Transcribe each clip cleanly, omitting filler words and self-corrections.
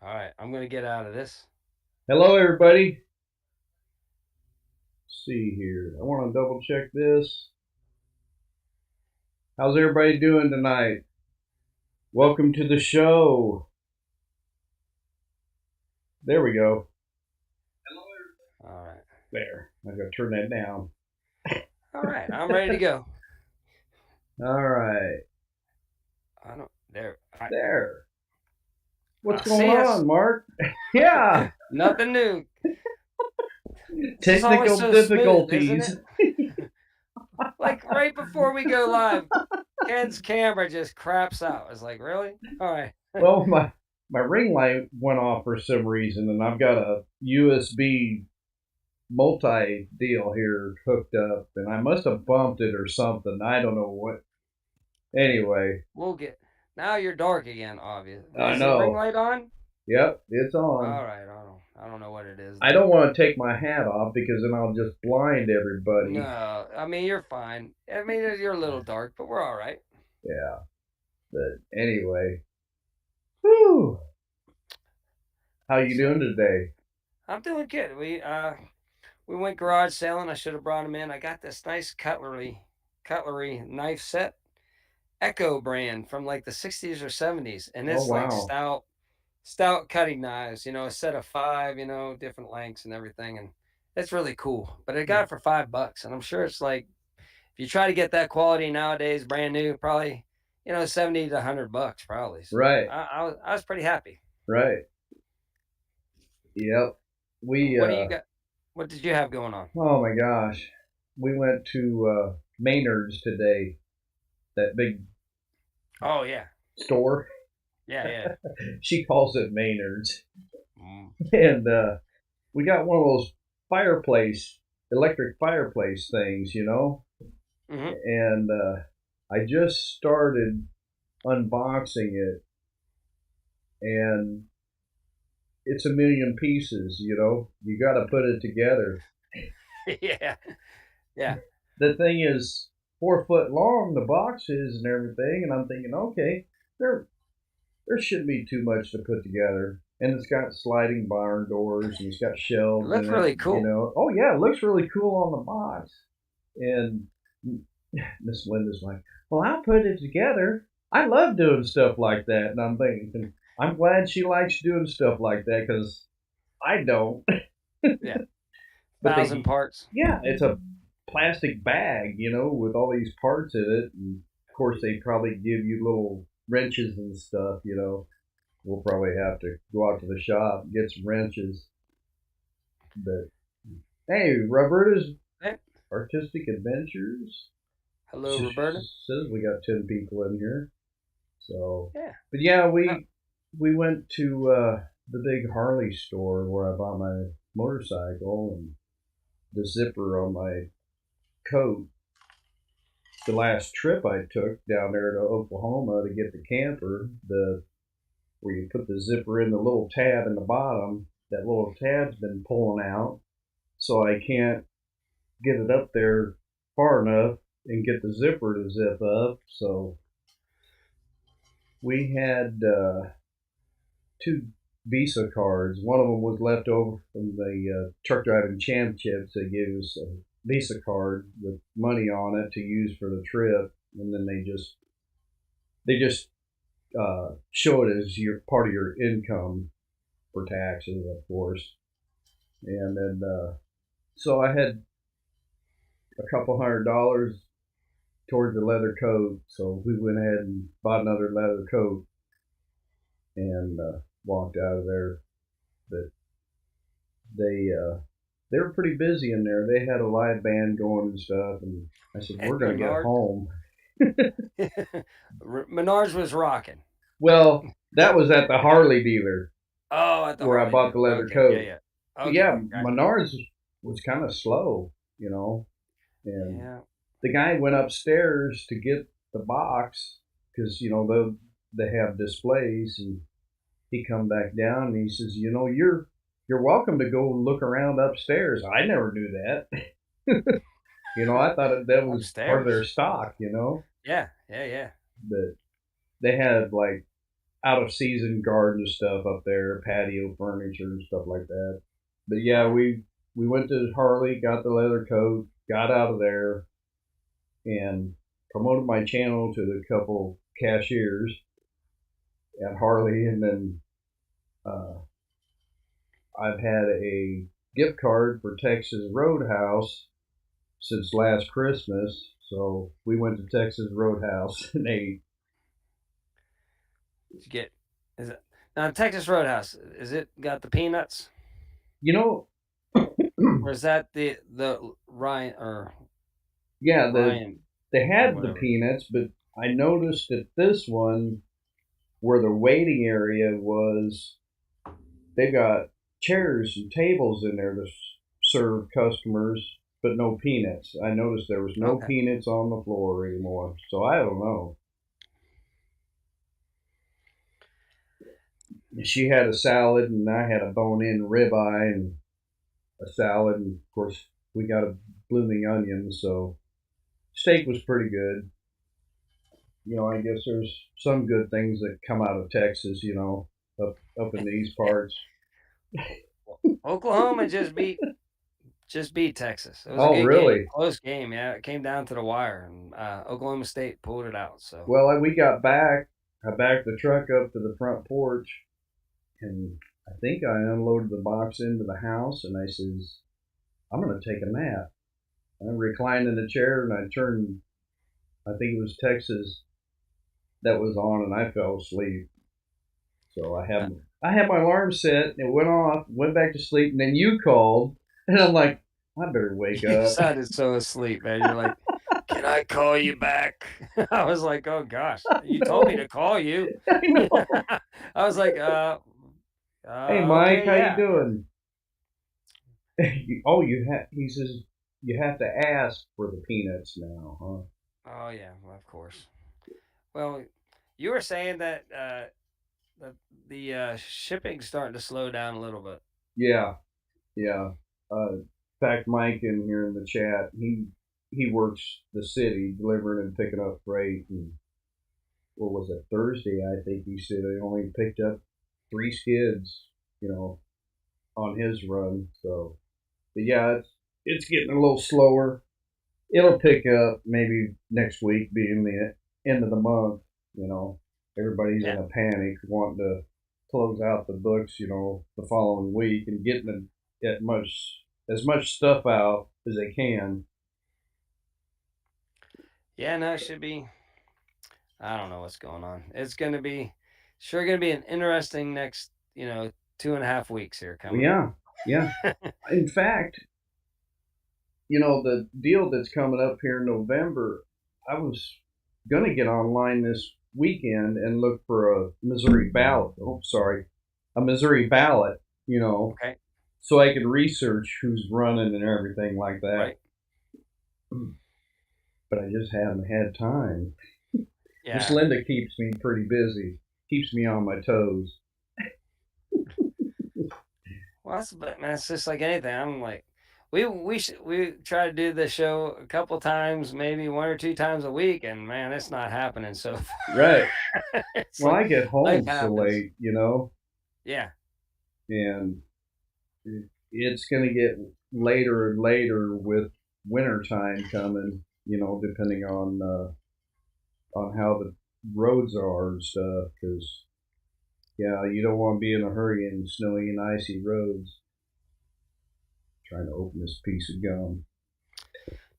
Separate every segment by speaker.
Speaker 1: All right, I'm gonna get out of this.
Speaker 2: Hello, everybody. Let's see here. I want to double check this. How's everybody doing tonight? Welcome to the show. There we go.
Speaker 1: All right,
Speaker 2: There. I gotta turn that down.
Speaker 1: all right, I'm ready to go.
Speaker 2: All right.
Speaker 1: I don't there.
Speaker 2: There. What's going
Speaker 1: See us.
Speaker 2: on, Mark? Yeah.
Speaker 1: Nothing new. This is always
Speaker 2: Technical
Speaker 1: so smooth, isn't
Speaker 2: difficulties.
Speaker 1: it? Like right before we go live, Ken's camera just craps out. It's like, really? All right.
Speaker 2: Well, my ring light went off for some reason, and I've got a USB multi deal here hooked up, and I must have bumped it or something. I don't know what. Anyway,
Speaker 1: We'll get. Now you're dark again. Obvious.
Speaker 2: I
Speaker 1: Is the ring
Speaker 2: know.
Speaker 1: light on?
Speaker 2: Yep, it's on.
Speaker 1: All right. I don't know. I don't know what it is
Speaker 2: I
Speaker 1: then.
Speaker 2: don't want to take my hat off because then I'll just blind everybody.
Speaker 1: No, I mean you're fine. I mean you're a little dark, but we're all right.
Speaker 2: Yeah, but anyway, whew. How you
Speaker 1: So
Speaker 2: doing today?
Speaker 1: I'm doing good. We went garage selling. I should have brought them in. I got this nice cutlery knife set, Echo brand from like the 60s or 70s, and
Speaker 2: Oh
Speaker 1: it's like
Speaker 2: wow,
Speaker 1: stout cutting knives. A set of five, different lengths and everything, and it's really cool. But I got it for $5, and I'm sure it's like if you try to get that quality nowadays, brand new, probably 70 to $100 probably. So
Speaker 2: right,
Speaker 1: I was pretty happy.
Speaker 2: right. Yep. We
Speaker 1: What do you got? What did you have going on?
Speaker 2: oh my gosh, we went to Maynard's today. That big
Speaker 1: Oh yeah,
Speaker 2: store.
Speaker 1: yeah, yeah.
Speaker 2: She calls it Maynard's,
Speaker 1: Mm.
Speaker 2: and we got one of those fireplace, electric fireplace things,
Speaker 1: Hmm.
Speaker 2: and I just started unboxing it, and it's a million pieces. You got to put it together.
Speaker 1: Yeah, yeah.
Speaker 2: The thing is 4 foot long, the box is and everything, and I'm thinking, okay, there shouldn't be too much to put together. And it's got sliding barn doors and it's got
Speaker 1: It
Speaker 2: shelves in
Speaker 1: looks
Speaker 2: it.
Speaker 1: really cool.
Speaker 2: Oh yeah, it looks really cool on the box. And Miss Linda's like, "Well, I'll put it together. I love doing stuff like that." And I'm thinking, I'm glad she likes doing stuff like that because I don't.
Speaker 1: Yeah,
Speaker 2: But
Speaker 1: thousand parts.
Speaker 2: yeah, it's a plastic bag, with all these parts in it. And of course, they probably give you little wrenches and stuff. We'll probably have to go out to the shop and get some wrenches. But hey, Roberta's
Speaker 1: Hey,
Speaker 2: Artistic Adventures
Speaker 1: hello, Roberta.
Speaker 2: says we got 10 people in here. So,
Speaker 1: Yeah.
Speaker 2: but yeah,
Speaker 1: Uh,
Speaker 2: we went to the big Harley store where I bought my motorcycle and the zipper on my coat. The last trip I took down there to Oklahoma to get the camper, the where you put the zipper in the little tab in the bottom, that little tab's been pulling out, so I can't get it up there far enough and get the zipper to zip up. So we had two Visa cards. One of them was left over from the truck driving championships. They gave us a Visa card with money on it to use for the trip, and then they just show it as your part of your income for taxes, of course. And then so I had a couple $100 towards the leather coat, so we went ahead and bought another leather coat and walked out of there. But they were pretty busy in there. They had a live band going and stuff, and I said we're
Speaker 1: at
Speaker 2: gonna get
Speaker 1: Menard.
Speaker 2: home.
Speaker 1: Menards was rocking.
Speaker 2: Well, that was at the Harley dealer
Speaker 1: Oh, at the
Speaker 2: where I
Speaker 1: Harley
Speaker 2: bought the
Speaker 1: dealer.
Speaker 2: leather
Speaker 1: Okay, yeah,
Speaker 2: coat.
Speaker 1: yeah.
Speaker 2: But
Speaker 1: Okay,
Speaker 2: yeah,
Speaker 1: gotcha.
Speaker 2: Menards was kind of slow, and
Speaker 1: Yeah.
Speaker 2: the guy went upstairs to get the box because they have displays, and he come back down and he says, you're welcome to go look around upstairs. I never knew that. I thought that was part of their
Speaker 1: Upstairs.
Speaker 2: stock,
Speaker 1: Yeah, yeah, yeah.
Speaker 2: but they had like out of season garden stuff up there, patio furniture and stuff like that. But yeah, we went to Harley, got the leather coat, got out of there, and promoted my channel to the couple cashiers at Harley, and then uh, I've had a gift card for Texas Roadhouse since last Christmas. So we went to Texas Roadhouse and ate.
Speaker 1: Did you get? Is it now Texas Roadhouse? Is it got the peanuts,
Speaker 2: You know,
Speaker 1: or is that the Ryan or
Speaker 2: yeah,
Speaker 1: Ryan
Speaker 2: they
Speaker 1: or
Speaker 2: had the
Speaker 1: whatever?
Speaker 2: peanuts, but I noticed at this one where the waiting area was, they got chairs and tables in there to serve customers, but no peanuts. I noticed there was no
Speaker 1: Okay.
Speaker 2: peanuts on the floor anymore. So I don't know. She had a salad and I had a bone-in ribeye and a salad, and of course we got a blooming onion. So steak was pretty good. I guess there's some good things that come out of Texas. Up in these
Speaker 1: Yeah.
Speaker 2: parts.
Speaker 1: Oklahoma just beat Texas. It was a
Speaker 2: Oh,
Speaker 1: good game,
Speaker 2: really?
Speaker 1: close game. Yeah, it came down to the wire, and Oklahoma State pulled it out. So
Speaker 2: Well, we got back. I backed the truck up to the front porch, and I think I unloaded the box into the house, and I says, "I'm gonna take a nap." I reclined in the chair, and I turned. I think it was Texas that was on, and I fell asleep. So
Speaker 1: uh,
Speaker 2: I had my alarm set. It went off. Went back to sleep, and then you called, and I'm like, I better wake
Speaker 1: you
Speaker 2: up.
Speaker 1: sounded so asleep, man. You're like, "Can I call you back?" I was like, "Oh gosh, you told me
Speaker 2: No,
Speaker 1: to call you."
Speaker 2: I know.
Speaker 1: I was like,
Speaker 2: Hey, Mike,
Speaker 1: okay,
Speaker 2: how you
Speaker 1: yeah."
Speaker 2: doing? Oh, you have. He says you have to ask for the peanuts now, huh?
Speaker 1: Oh yeah, well, of course. Well, you were saying that the shipping's starting to slow down a little bit.
Speaker 2: Yeah, yeah. In fact, Mike in here in the chat, he works the city delivering and picking up freight. And what was it, Thursday? I think he said he only picked up 3 skids, you know, on his run. So, but yeah, it's getting a little slower. It'll pick up maybe next week, being the end of the month. Everybody's in
Speaker 1: Yeah.
Speaker 2: a panic, wanting to close out the books, the following week and getting as much stuff out as they can.
Speaker 1: Yeah, no, it should be. I don't know what's going on. It's gonna be sure gonna be an interesting next, 2.5 weeks here
Speaker 2: Well,
Speaker 1: coming up.
Speaker 2: yeah, yeah. In fact, the deal that's coming up here in November, I was gonna get online this weekend and look for a Missouri ballot. Oh, sorry, a Missouri ballot.
Speaker 1: Okay.
Speaker 2: So I could research who's running and everything like that.
Speaker 1: Right.
Speaker 2: But I just haven't had time. Miss
Speaker 1: Yeah.
Speaker 2: Linda keeps me pretty busy, keeps me on my toes.
Speaker 1: Well, but man, it's just like anything. I'm like, we try to do the show a couple times, maybe 1 or 2 times a week, and man, it's not happening. So
Speaker 2: Right.
Speaker 1: it's
Speaker 2: Well,
Speaker 1: like
Speaker 2: I get
Speaker 1: life
Speaker 2: home so
Speaker 1: happens.
Speaker 2: late,
Speaker 1: Yeah.
Speaker 2: and it's going to get later and later with winter time coming. Depending on how the roads are and stuff. Because yeah, you don't want to be in a hurry in snowy and icy roads. Trying to open this piece of gum.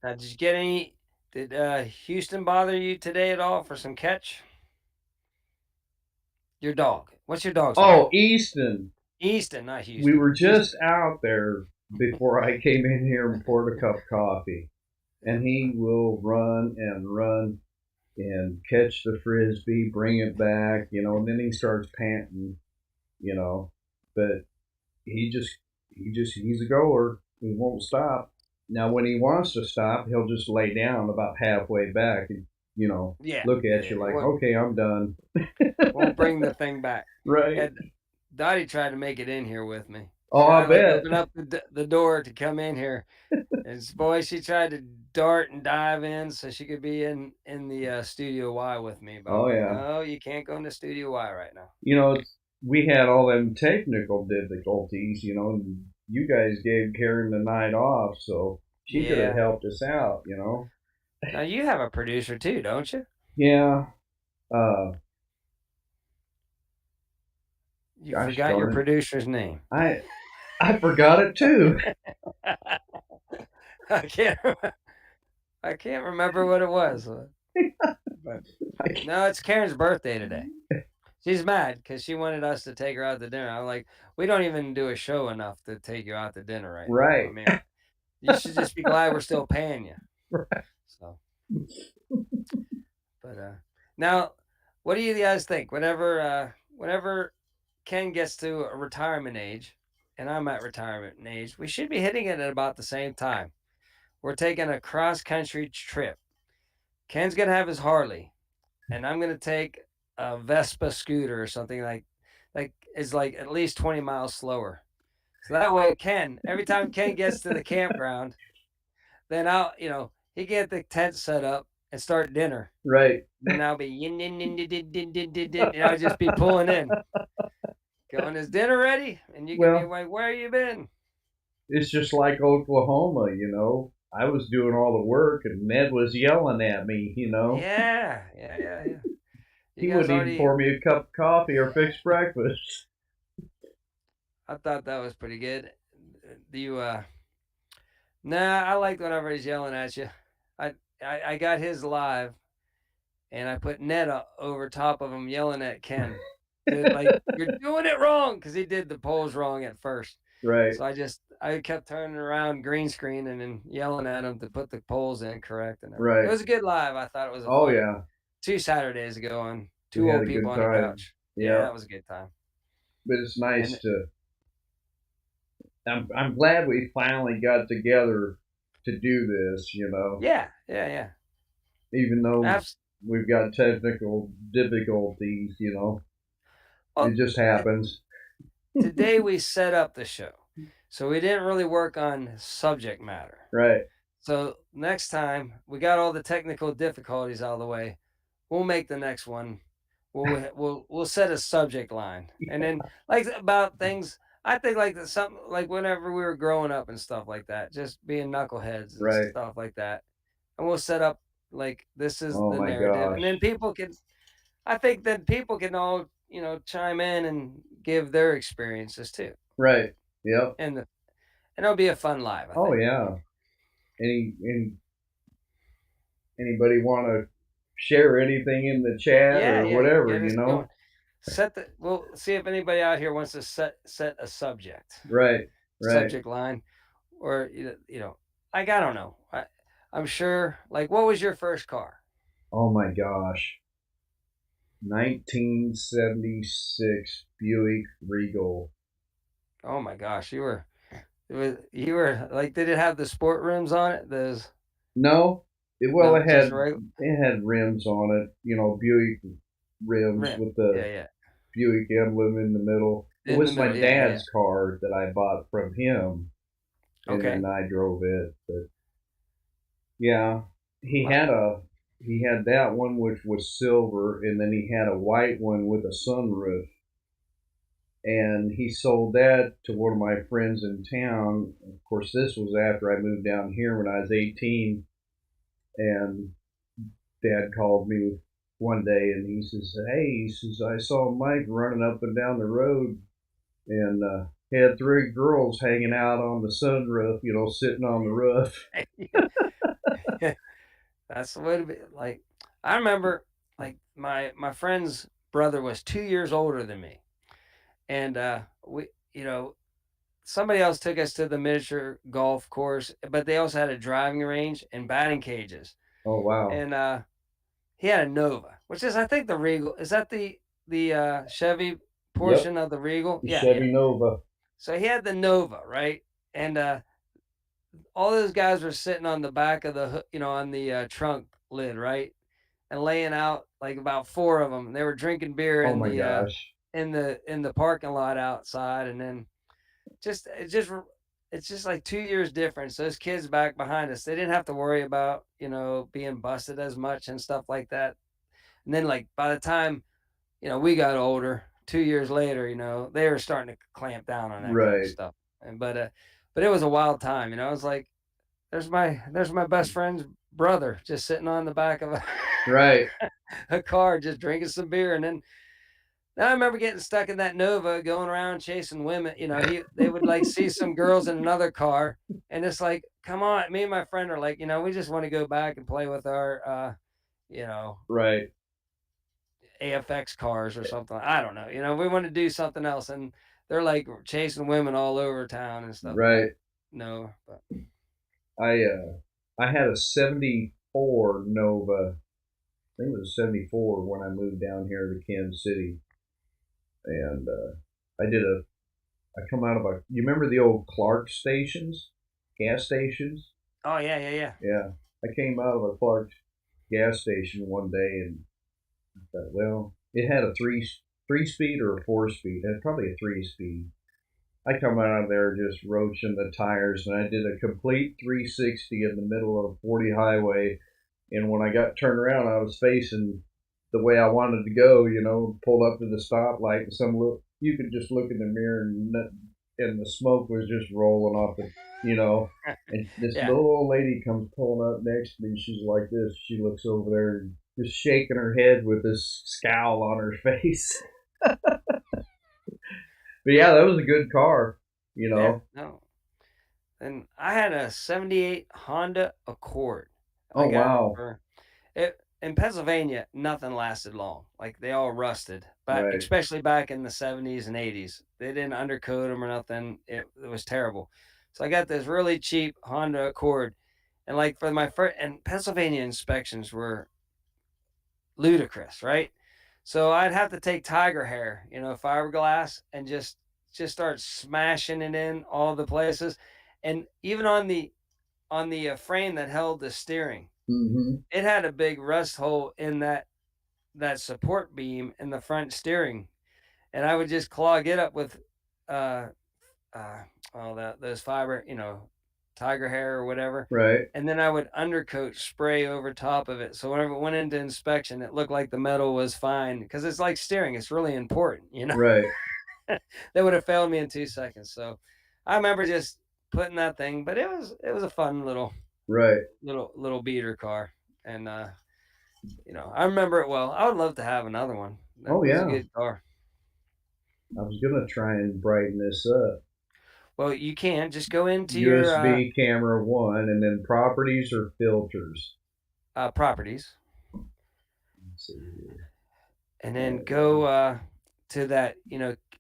Speaker 1: Now, did you get any? Did Houston bother you today at all for some catch? Your dog. What's your dog's name?
Speaker 2: Oh, Easton,
Speaker 1: Easton, not
Speaker 2: we
Speaker 1: Houston.
Speaker 2: were
Speaker 1: Easton.
Speaker 2: just out there before I came in here and poured a cup of coffee, and he will run and run and catch the frisbee, bring it back, and then he starts panting, you know. But he's a goer. He won't stop. Now, when he wants to stop, he'll just lay down about halfway back and
Speaker 1: Yeah,
Speaker 2: look
Speaker 1: yeah,
Speaker 2: at
Speaker 1: yeah.
Speaker 2: you
Speaker 1: He
Speaker 2: like, okay, I'm done.
Speaker 1: won't bring the thing back.
Speaker 2: Right.
Speaker 1: Yeah, Dottie tried to make it in here with me. She
Speaker 2: Oh,
Speaker 1: tried
Speaker 2: I
Speaker 1: to like
Speaker 2: bet.
Speaker 1: open up the door to come in here, and boy, she tried to. dart and dive in so she could be in the Studio Y with me. But I'm
Speaker 2: Oh
Speaker 1: like,
Speaker 2: yeah.
Speaker 1: no, you can't go into Studio Y right now.
Speaker 2: We had all them technical difficulties, and you guys gave Karen the night off, so she could have
Speaker 1: Yeah.
Speaker 2: helped us out.
Speaker 1: Now you have a producer too, don't you?
Speaker 2: Yeah. Uh,
Speaker 1: You
Speaker 2: gosh
Speaker 1: forgot your
Speaker 2: darn
Speaker 1: producer's name.
Speaker 2: it. I forgot it too.
Speaker 1: I can't. I can't remember what it was. But no, it's Karen's birthday today. She's mad because she wanted us to take her out to dinner. I'm like, we don't even do a show enough to take you out to dinner right now. I
Speaker 2: Right.
Speaker 1: mean, you should just be glad we're still paying you.
Speaker 2: Right.
Speaker 1: So, but now, what do you guys think? Whenever Ken gets to a retirement age, and I'm at retirement age, we should be hitting it at about the same time. We're taking a cross country trip. Ken's gonna have his Harley, and I'm gonna take a Vespa scooter or something like is like at least 20 miles slower. So that way every time Ken gets to the campground, then he get the tent set up and start dinner.
Speaker 2: Right.
Speaker 1: Then I'll be yin, yin, yin, yin, yin, yin, yin, yin, yin, and I'll just be pulling in, going, is dinner ready? And you can be
Speaker 2: Well,
Speaker 1: like, where you been?
Speaker 2: it's just like Oklahoma. I was doing all the work and Ned was yelling at me.
Speaker 1: Yeah, yeah, yeah, yeah. You
Speaker 2: He
Speaker 1: guys
Speaker 2: wouldn't even
Speaker 1: already
Speaker 2: pour me a cup of coffee or fix breakfast.
Speaker 1: I thought that was pretty good. Do you Nah, I liked whenever he's yelling at you. I I got his live and I put Ned over top of him yelling at Ken. Like you're doing it wrong because he did the polls wrong at first.
Speaker 2: Right.
Speaker 1: So I kept turning around green screen and then yelling at him to put the polls in correct and everything. It
Speaker 2: Right.
Speaker 1: was a good live. I thought it was a
Speaker 2: Oh
Speaker 1: fun
Speaker 2: yeah.
Speaker 1: 2 Saturdays ago on
Speaker 2: We
Speaker 1: two
Speaker 2: had
Speaker 1: old
Speaker 2: a
Speaker 1: people
Speaker 2: good
Speaker 1: on the
Speaker 2: time.
Speaker 1: couch. Yeah,
Speaker 2: Yeah.
Speaker 1: that was a good time.
Speaker 2: But it's nice
Speaker 1: And
Speaker 2: to I'm glad we finally got together to do this.
Speaker 1: yeah, yeah, yeah.
Speaker 2: Even though
Speaker 1: Abs-
Speaker 2: we've got technical difficulties. It
Speaker 1: well,
Speaker 2: just
Speaker 1: t-
Speaker 2: happens.
Speaker 1: today we set up the show. So we didn't really work on subject matter.
Speaker 2: Right.
Speaker 1: So next time we got all the technical difficulties out of the way, we'll make the next one. We'll set a subject line, and then like about things. I think like something like whenever we were growing up and stuff like that, just being knuckleheads and
Speaker 2: Right.
Speaker 1: stuff like that, and we'll set up like this is
Speaker 2: Oh
Speaker 1: the
Speaker 2: my
Speaker 1: narrative, and then
Speaker 2: gosh.
Speaker 1: people can. I think that people can all chime in and give their experiences too,
Speaker 2: Right. Yep.
Speaker 1: and it'll be a fun live. I
Speaker 2: Oh
Speaker 1: think.
Speaker 2: yeah. Anybody want to share anything in the chat
Speaker 1: Yeah,
Speaker 2: or
Speaker 1: yeah,
Speaker 2: whatever,
Speaker 1: get
Speaker 2: you
Speaker 1: us
Speaker 2: know?
Speaker 1: going. We'll see if anybody out here wants to set a
Speaker 2: Right. Right.
Speaker 1: subject line, or like I don't know. I'm sure. Like, what was your first car?
Speaker 2: Oh my gosh. 1976 Buick Regal.
Speaker 1: Oh my gosh, you were like, did it have the sport rims on it? Those
Speaker 2: No, well,
Speaker 1: no,
Speaker 2: it
Speaker 1: just
Speaker 2: had
Speaker 1: regular
Speaker 2: it had rims on it. Buick rims
Speaker 1: rim.
Speaker 2: with
Speaker 1: Yeah,
Speaker 2: the
Speaker 1: yeah,
Speaker 2: Buick emblem in the middle. It
Speaker 1: in the
Speaker 2: was my
Speaker 1: middle. Yeah, yeah, yeah.
Speaker 2: dad's car that I bought from him, and
Speaker 1: Okay.
Speaker 2: then I drove it. But yeah, he
Speaker 1: Wow.
Speaker 2: had a he had that one which was silver, and then he had a white one with a sunroof. And he sold that to one of my friends in town. Of course, this was after I moved down here when I was 18, and Dad called me one day and he says, "Hey," he says, "I saw Mike running up and down the road and he had three girls hanging out on the sunroof, sitting on the roof."
Speaker 1: That's the way to be. Like, I remember, like my friend's brother was 2 years older than me, and we, somebody else took us to the miniature golf course, but they also had a driving range and batting cages.
Speaker 2: Oh wow!
Speaker 1: And he had a Nova, which is I think the Regal. Is that the Chevy
Speaker 2: Yep,
Speaker 1: portion of the Regal?
Speaker 2: the
Speaker 1: Yeah, yeah.
Speaker 2: Chevy Nova.
Speaker 1: So he had the Nova, right? And all those guys were sitting on the back of on the trunk lid, right? And laying out like about four of them. And they were drinking beer
Speaker 2: Oh
Speaker 1: in
Speaker 2: my
Speaker 1: the
Speaker 2: gosh!
Speaker 1: in the parking lot outside, and then just it's just like 2 years difference. Those kids back behind us, they didn't have to worry about, being busted as much and stuff like that. And then, like, by the time, we got older, 2 years later, they were starting to clamp down on that kind of
Speaker 2: Right,
Speaker 1: stuff. And but it was a wild time. I was like, there's my best friend's brother just sitting on the back of a,
Speaker 2: right.
Speaker 1: a car, just drinking some beer. And then I remember getting stuck in that Nova, going around chasing women. They would like see some girls in another car, and it's like, come on. Me and my friend are like, we just want to go back and play with our, you know,
Speaker 2: Right,
Speaker 1: AFX cars or something. I don't know. We want to do something else, and they're like chasing women all over town and stuff. And
Speaker 2: right.
Speaker 1: no, but
Speaker 2: I had a '74 Nova. I think it was '74 when I moved down here to Kansas City, and I did a. I come out of a. You remember the old Clark stations, gas stations?
Speaker 1: oh yeah, yeah, yeah,
Speaker 2: Yeah, I came out of a Clark gas station one day and I thought, well, it had a three speed or a 4 speed. It had probably a 3 speed. I come out of there just roaching the tires, and I did a complete 360 in the middle of a 40 highway. And when I got turned around, I was facing the way I wanted to go. Pulled up to the stoplight, and you could just look in the mirror, and the smoke was just rolling off the, you know. And this
Speaker 1: yeah,
Speaker 2: little old lady comes pulling up next to me. She's like this. She looks over there and just shaking her head with this scowl on her face. But yeah, that was a good car. You
Speaker 1: yeah.
Speaker 2: know.
Speaker 1: No, and I had a '78 Honda Accord. I
Speaker 2: Oh
Speaker 1: got it
Speaker 2: wow.
Speaker 1: for it in Pennsylvania. Nothing lasted long. Like they all rusted, but
Speaker 2: Right.
Speaker 1: especially back in the '70s and '80s, they didn't undercoat them or nothing. It was terrible. So I got this really cheap Honda Accord, and like for my first, and Pennsylvania inspections were ludicrous, right? So I'd have to take tiger hair, fiberglass, and just start smashing it in all the places, and even on the frame that held the steering,
Speaker 2: Mm-hmm.
Speaker 1: it had a big rust hole in that support beam in the front steering, and I would just clog it up with uh uh all that those fiber, tiger hair or whatever.
Speaker 2: Right.
Speaker 1: And then I would undercoat spray over top of it. So whenever it went into inspection, it looked like the metal was fine because it's like steering. It's really important.
Speaker 2: Right.
Speaker 1: They would have failed me in 2 seconds. So I remember just putting that thing, but it was a fun little
Speaker 2: Right.
Speaker 1: little beater car. And I remember it well. I would love to have another one. That
Speaker 2: Oh
Speaker 1: was a
Speaker 2: yeah.
Speaker 1: good car.
Speaker 2: I was gonna try and brighten this up.
Speaker 1: Well, you can just go into your
Speaker 2: USB camera one, and then properties or filters.
Speaker 1: properties,
Speaker 2: Let's see here.
Speaker 1: and then go
Speaker 2: Uh,
Speaker 1: to that,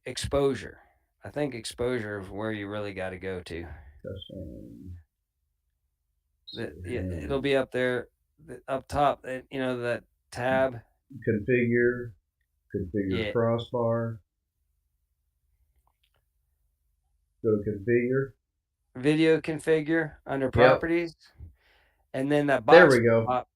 Speaker 1: exposure. I think exposure is where you really got to go to.
Speaker 2: custom.
Speaker 1: Yeah, it'll be up there, up top. That tab.
Speaker 2: Configure. Configure
Speaker 1: Yeah,
Speaker 2: crossbar. Go to configure.
Speaker 1: video configure under
Speaker 2: Yep.
Speaker 1: properties, and then that
Speaker 2: There
Speaker 1: box
Speaker 2: we go.
Speaker 1: pop.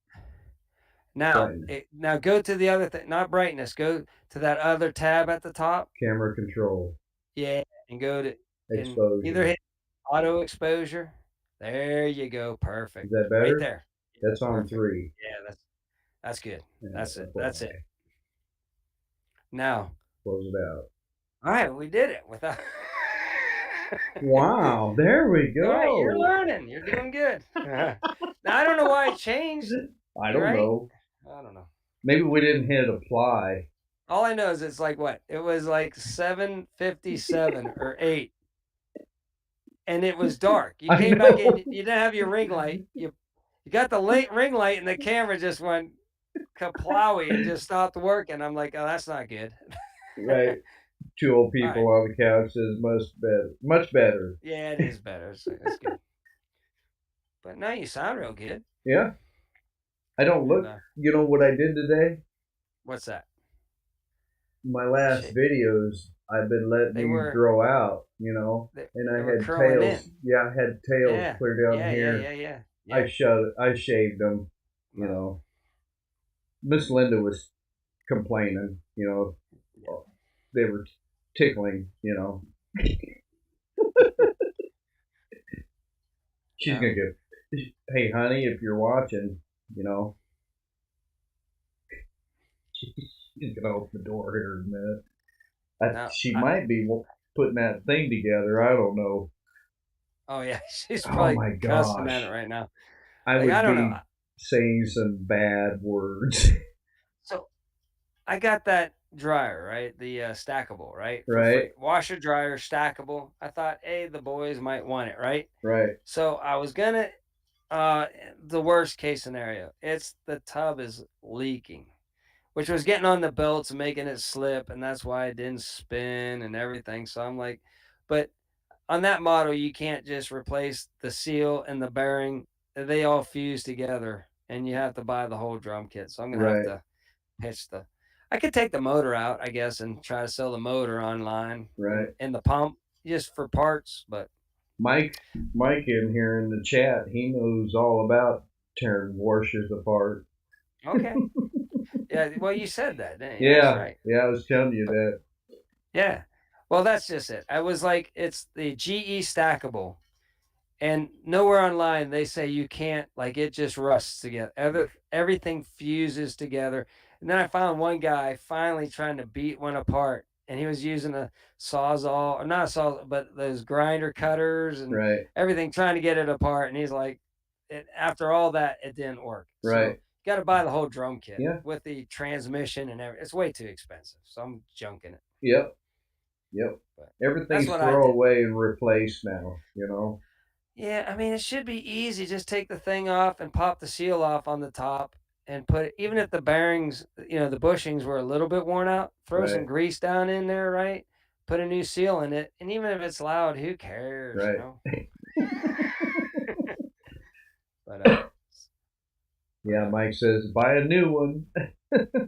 Speaker 1: Now go to the other thing, not brightness. Go to that other tab at the top.
Speaker 2: Camera control.
Speaker 1: Yeah, and go to and either
Speaker 2: Exposure.
Speaker 1: hit auto exposure. There you go.
Speaker 2: Is
Speaker 1: Perfect.
Speaker 2: that
Speaker 1: Right
Speaker 2: better?
Speaker 1: there. Yeah,
Speaker 2: That's on
Speaker 1: perfect.
Speaker 2: 3.
Speaker 1: Yeah, that's good.
Speaker 2: And
Speaker 1: That's it. That's it.
Speaker 2: apply.
Speaker 1: Now,
Speaker 2: Close it out.
Speaker 1: all right, we did it without.
Speaker 2: Wow. There we
Speaker 1: All right, you're
Speaker 2: go.
Speaker 1: learning. You're doing good. Now I don't know why it changed.
Speaker 2: I
Speaker 1: You're
Speaker 2: don't
Speaker 1: right.
Speaker 2: know.
Speaker 1: I don't know.
Speaker 2: Maybe we didn't hit apply.
Speaker 1: All I know is it's like what? It was like 7:57 or 8, and it was dark. You
Speaker 2: I
Speaker 1: came back in,
Speaker 2: know.
Speaker 1: you didn't have your ring light. You got the late ring light, and the camera just went kaplowy and just stopped working. I'm like, oh, that's not good.
Speaker 2: Right. Two old
Speaker 1: All
Speaker 2: people
Speaker 1: right.
Speaker 2: on the couch says much better. Much better.
Speaker 1: Yeah, it is better. It's good. But now you sound real good.
Speaker 2: Yeah. I don't
Speaker 1: And
Speaker 2: look. You know what I did today?
Speaker 1: what's that?
Speaker 2: My last
Speaker 1: Shit.
Speaker 2: videos, I've been letting
Speaker 1: They
Speaker 2: these
Speaker 1: were
Speaker 2: grow out,
Speaker 1: they,
Speaker 2: and I
Speaker 1: they were
Speaker 2: had
Speaker 1: curling
Speaker 2: tails.
Speaker 1: in.
Speaker 2: Yeah, I had tails
Speaker 1: Yeah.
Speaker 2: clear down
Speaker 1: Yeah, yeah,
Speaker 2: here.
Speaker 1: yeah, yeah.
Speaker 2: I
Speaker 1: Yeah.
Speaker 2: shut. I shaved them.
Speaker 1: No.
Speaker 2: Miss Linda was complaining.
Speaker 1: Yeah.
Speaker 2: They were tickling. She's
Speaker 1: No,
Speaker 2: gonna go, hey, honey, if you're watching, you know, she's gonna open the door here in a minute.
Speaker 1: no.
Speaker 2: She might be putting that thing together. I don't know.
Speaker 1: Oh yeah, she's
Speaker 2: Oh
Speaker 1: probably
Speaker 2: my
Speaker 1: cussing at it
Speaker 2: gosh,
Speaker 1: right now.
Speaker 2: I
Speaker 1: Like I
Speaker 2: would
Speaker 1: don't know.
Speaker 2: be saying some bad words,
Speaker 1: So I got that dryer, right? The stackable, right? For
Speaker 2: right?
Speaker 1: free. Washer dryer, stackable. I thought, hey, the boys might want it, right?
Speaker 2: Right,
Speaker 1: So I was gonna uh the worst case scenario. It's the tub is leaking, which was getting on the belts and making it slip, and that's why it didn't spin and everything. So I'm like, but on that model, you can't just replace the seal and the bearing. They all fuse together, and you have to buy the whole drum kit. So I'm gonna have
Speaker 2: right,
Speaker 1: to pitch the. I could take the motor out, I guess, and try to sell the motor online
Speaker 2: right.
Speaker 1: and the pump just for parts. But
Speaker 2: Mike, Mike in here in the chat, he knows all about tearing washers apart.
Speaker 1: okay, yeah. Well, you said that, didn't you? That's
Speaker 2: Yeah,
Speaker 1: right.
Speaker 2: yeah, I was telling you
Speaker 1: But
Speaker 2: that.
Speaker 1: yeah, well, that's just it. I was like, it's the GE stackable. And nowhere online they say you can't, like it just rusts together. Everything fuses together. And then I found one guy finally trying to beat one apart, and he was using a sawzall, or not a saw, but those grinder cutters and
Speaker 2: Right,
Speaker 1: everything, trying to get it apart. And he's like, after all that, it didn't work. So
Speaker 2: right.
Speaker 1: you got to buy the whole drum kit
Speaker 2: Yeah,
Speaker 1: with the transmission and everything. It's way too expensive, so I'm junking it.
Speaker 2: yep, yep.
Speaker 1: But that's
Speaker 2: Everything's
Speaker 1: what I
Speaker 2: throw
Speaker 1: did.
Speaker 2: away and replace now, you know?
Speaker 1: Yeah, I mean, it should be easy. Just take the thing off and pop the seal off on the top and put it, even if the bearings, the bushings were a little bit worn out, throw some
Speaker 2: Right,
Speaker 1: grease down in there, right? Put a new seal in it. And even if it's loud, who cares, you
Speaker 2: right.
Speaker 1: know? But,
Speaker 2: Yeah,
Speaker 1: uh,
Speaker 2: Mike says, buy a new one.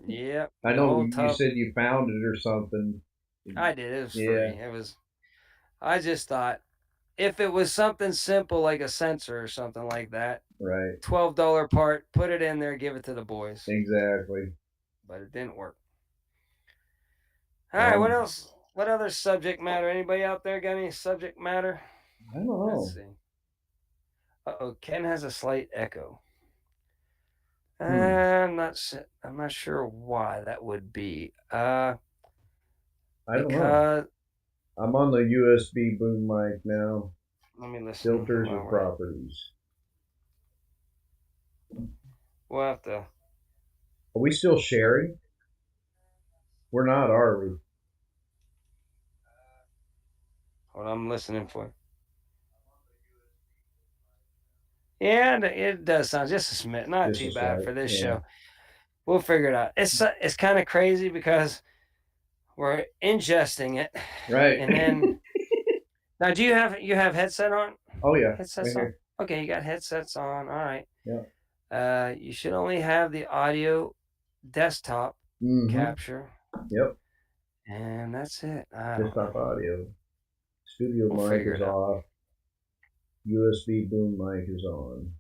Speaker 1: yeah,
Speaker 2: I
Speaker 1: the
Speaker 2: know
Speaker 1: whole
Speaker 2: you
Speaker 1: tub.
Speaker 2: said you found it or something.
Speaker 1: I did. It was free.
Speaker 2: Yeah,
Speaker 1: I just thought if it was something simple like a sensor or something like that,
Speaker 2: right.
Speaker 1: $12 part, put it in there, give it to the boys.
Speaker 2: Exactly.
Speaker 1: But it didn't work. All right, what
Speaker 2: Well,
Speaker 1: else? What other subject matter? Anybody out there got any subject matter?
Speaker 2: I don't
Speaker 1: Let's
Speaker 2: know.
Speaker 1: see. Oh, Ken has a slight echo.
Speaker 2: Hmm.
Speaker 1: I'm not sure why that would be.
Speaker 2: I don't know.
Speaker 1: Because
Speaker 2: I'm on the USB boom mic now.
Speaker 1: let me listen
Speaker 2: Filters or
Speaker 1: while we're.
Speaker 2: properties.
Speaker 1: We'll have to.
Speaker 2: Are we still sharing? We're not, are we?
Speaker 1: Hold on, I'm listening for. Yeah, it does sound just a smith. Not
Speaker 2: Just a
Speaker 1: too bad
Speaker 2: slight.
Speaker 1: for this
Speaker 2: Yeah.
Speaker 1: show. We'll figure it out. It's kind of crazy because we're ingesting it,
Speaker 2: Right.
Speaker 1: and then now do you have headset on?
Speaker 2: Oh yeah. Right
Speaker 1: Headsets on?
Speaker 2: here.
Speaker 1: Okay, you got headsets on. All right.
Speaker 2: Yeah.
Speaker 1: You should only have the audio desktop
Speaker 2: Mm-hmm.
Speaker 1: capture,
Speaker 2: Yep.
Speaker 1: and that's it. I don't know.
Speaker 2: Desktop audio. Studio
Speaker 1: We'll
Speaker 2: mic
Speaker 1: figure
Speaker 2: is
Speaker 1: it out.
Speaker 2: off. USB boom mic is on.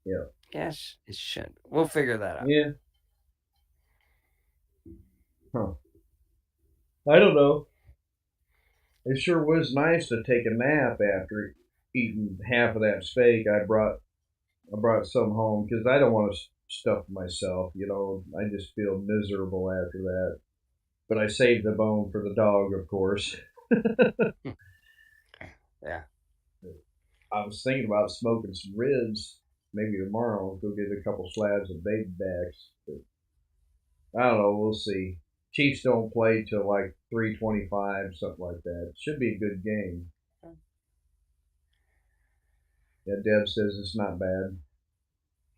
Speaker 2: Yep.
Speaker 1: Yes, it should. We'll figure that out.
Speaker 2: Yeah. Huh. I don't know. It sure was nice to take a nap after eating half of that steak. I brought some home because I don't want to stuff myself. You know, I just feel miserable after that. But I saved the bone for the dog, of course.
Speaker 1: Yeah.
Speaker 2: I was thinking about smoking some ribs. Maybe tomorrow I'll go get a couple slabs of baby backs. But I don't know. We'll see. Chiefs don't play till like 3:25, something like that. Should be a good game. Yeah, Deb says it's not bad.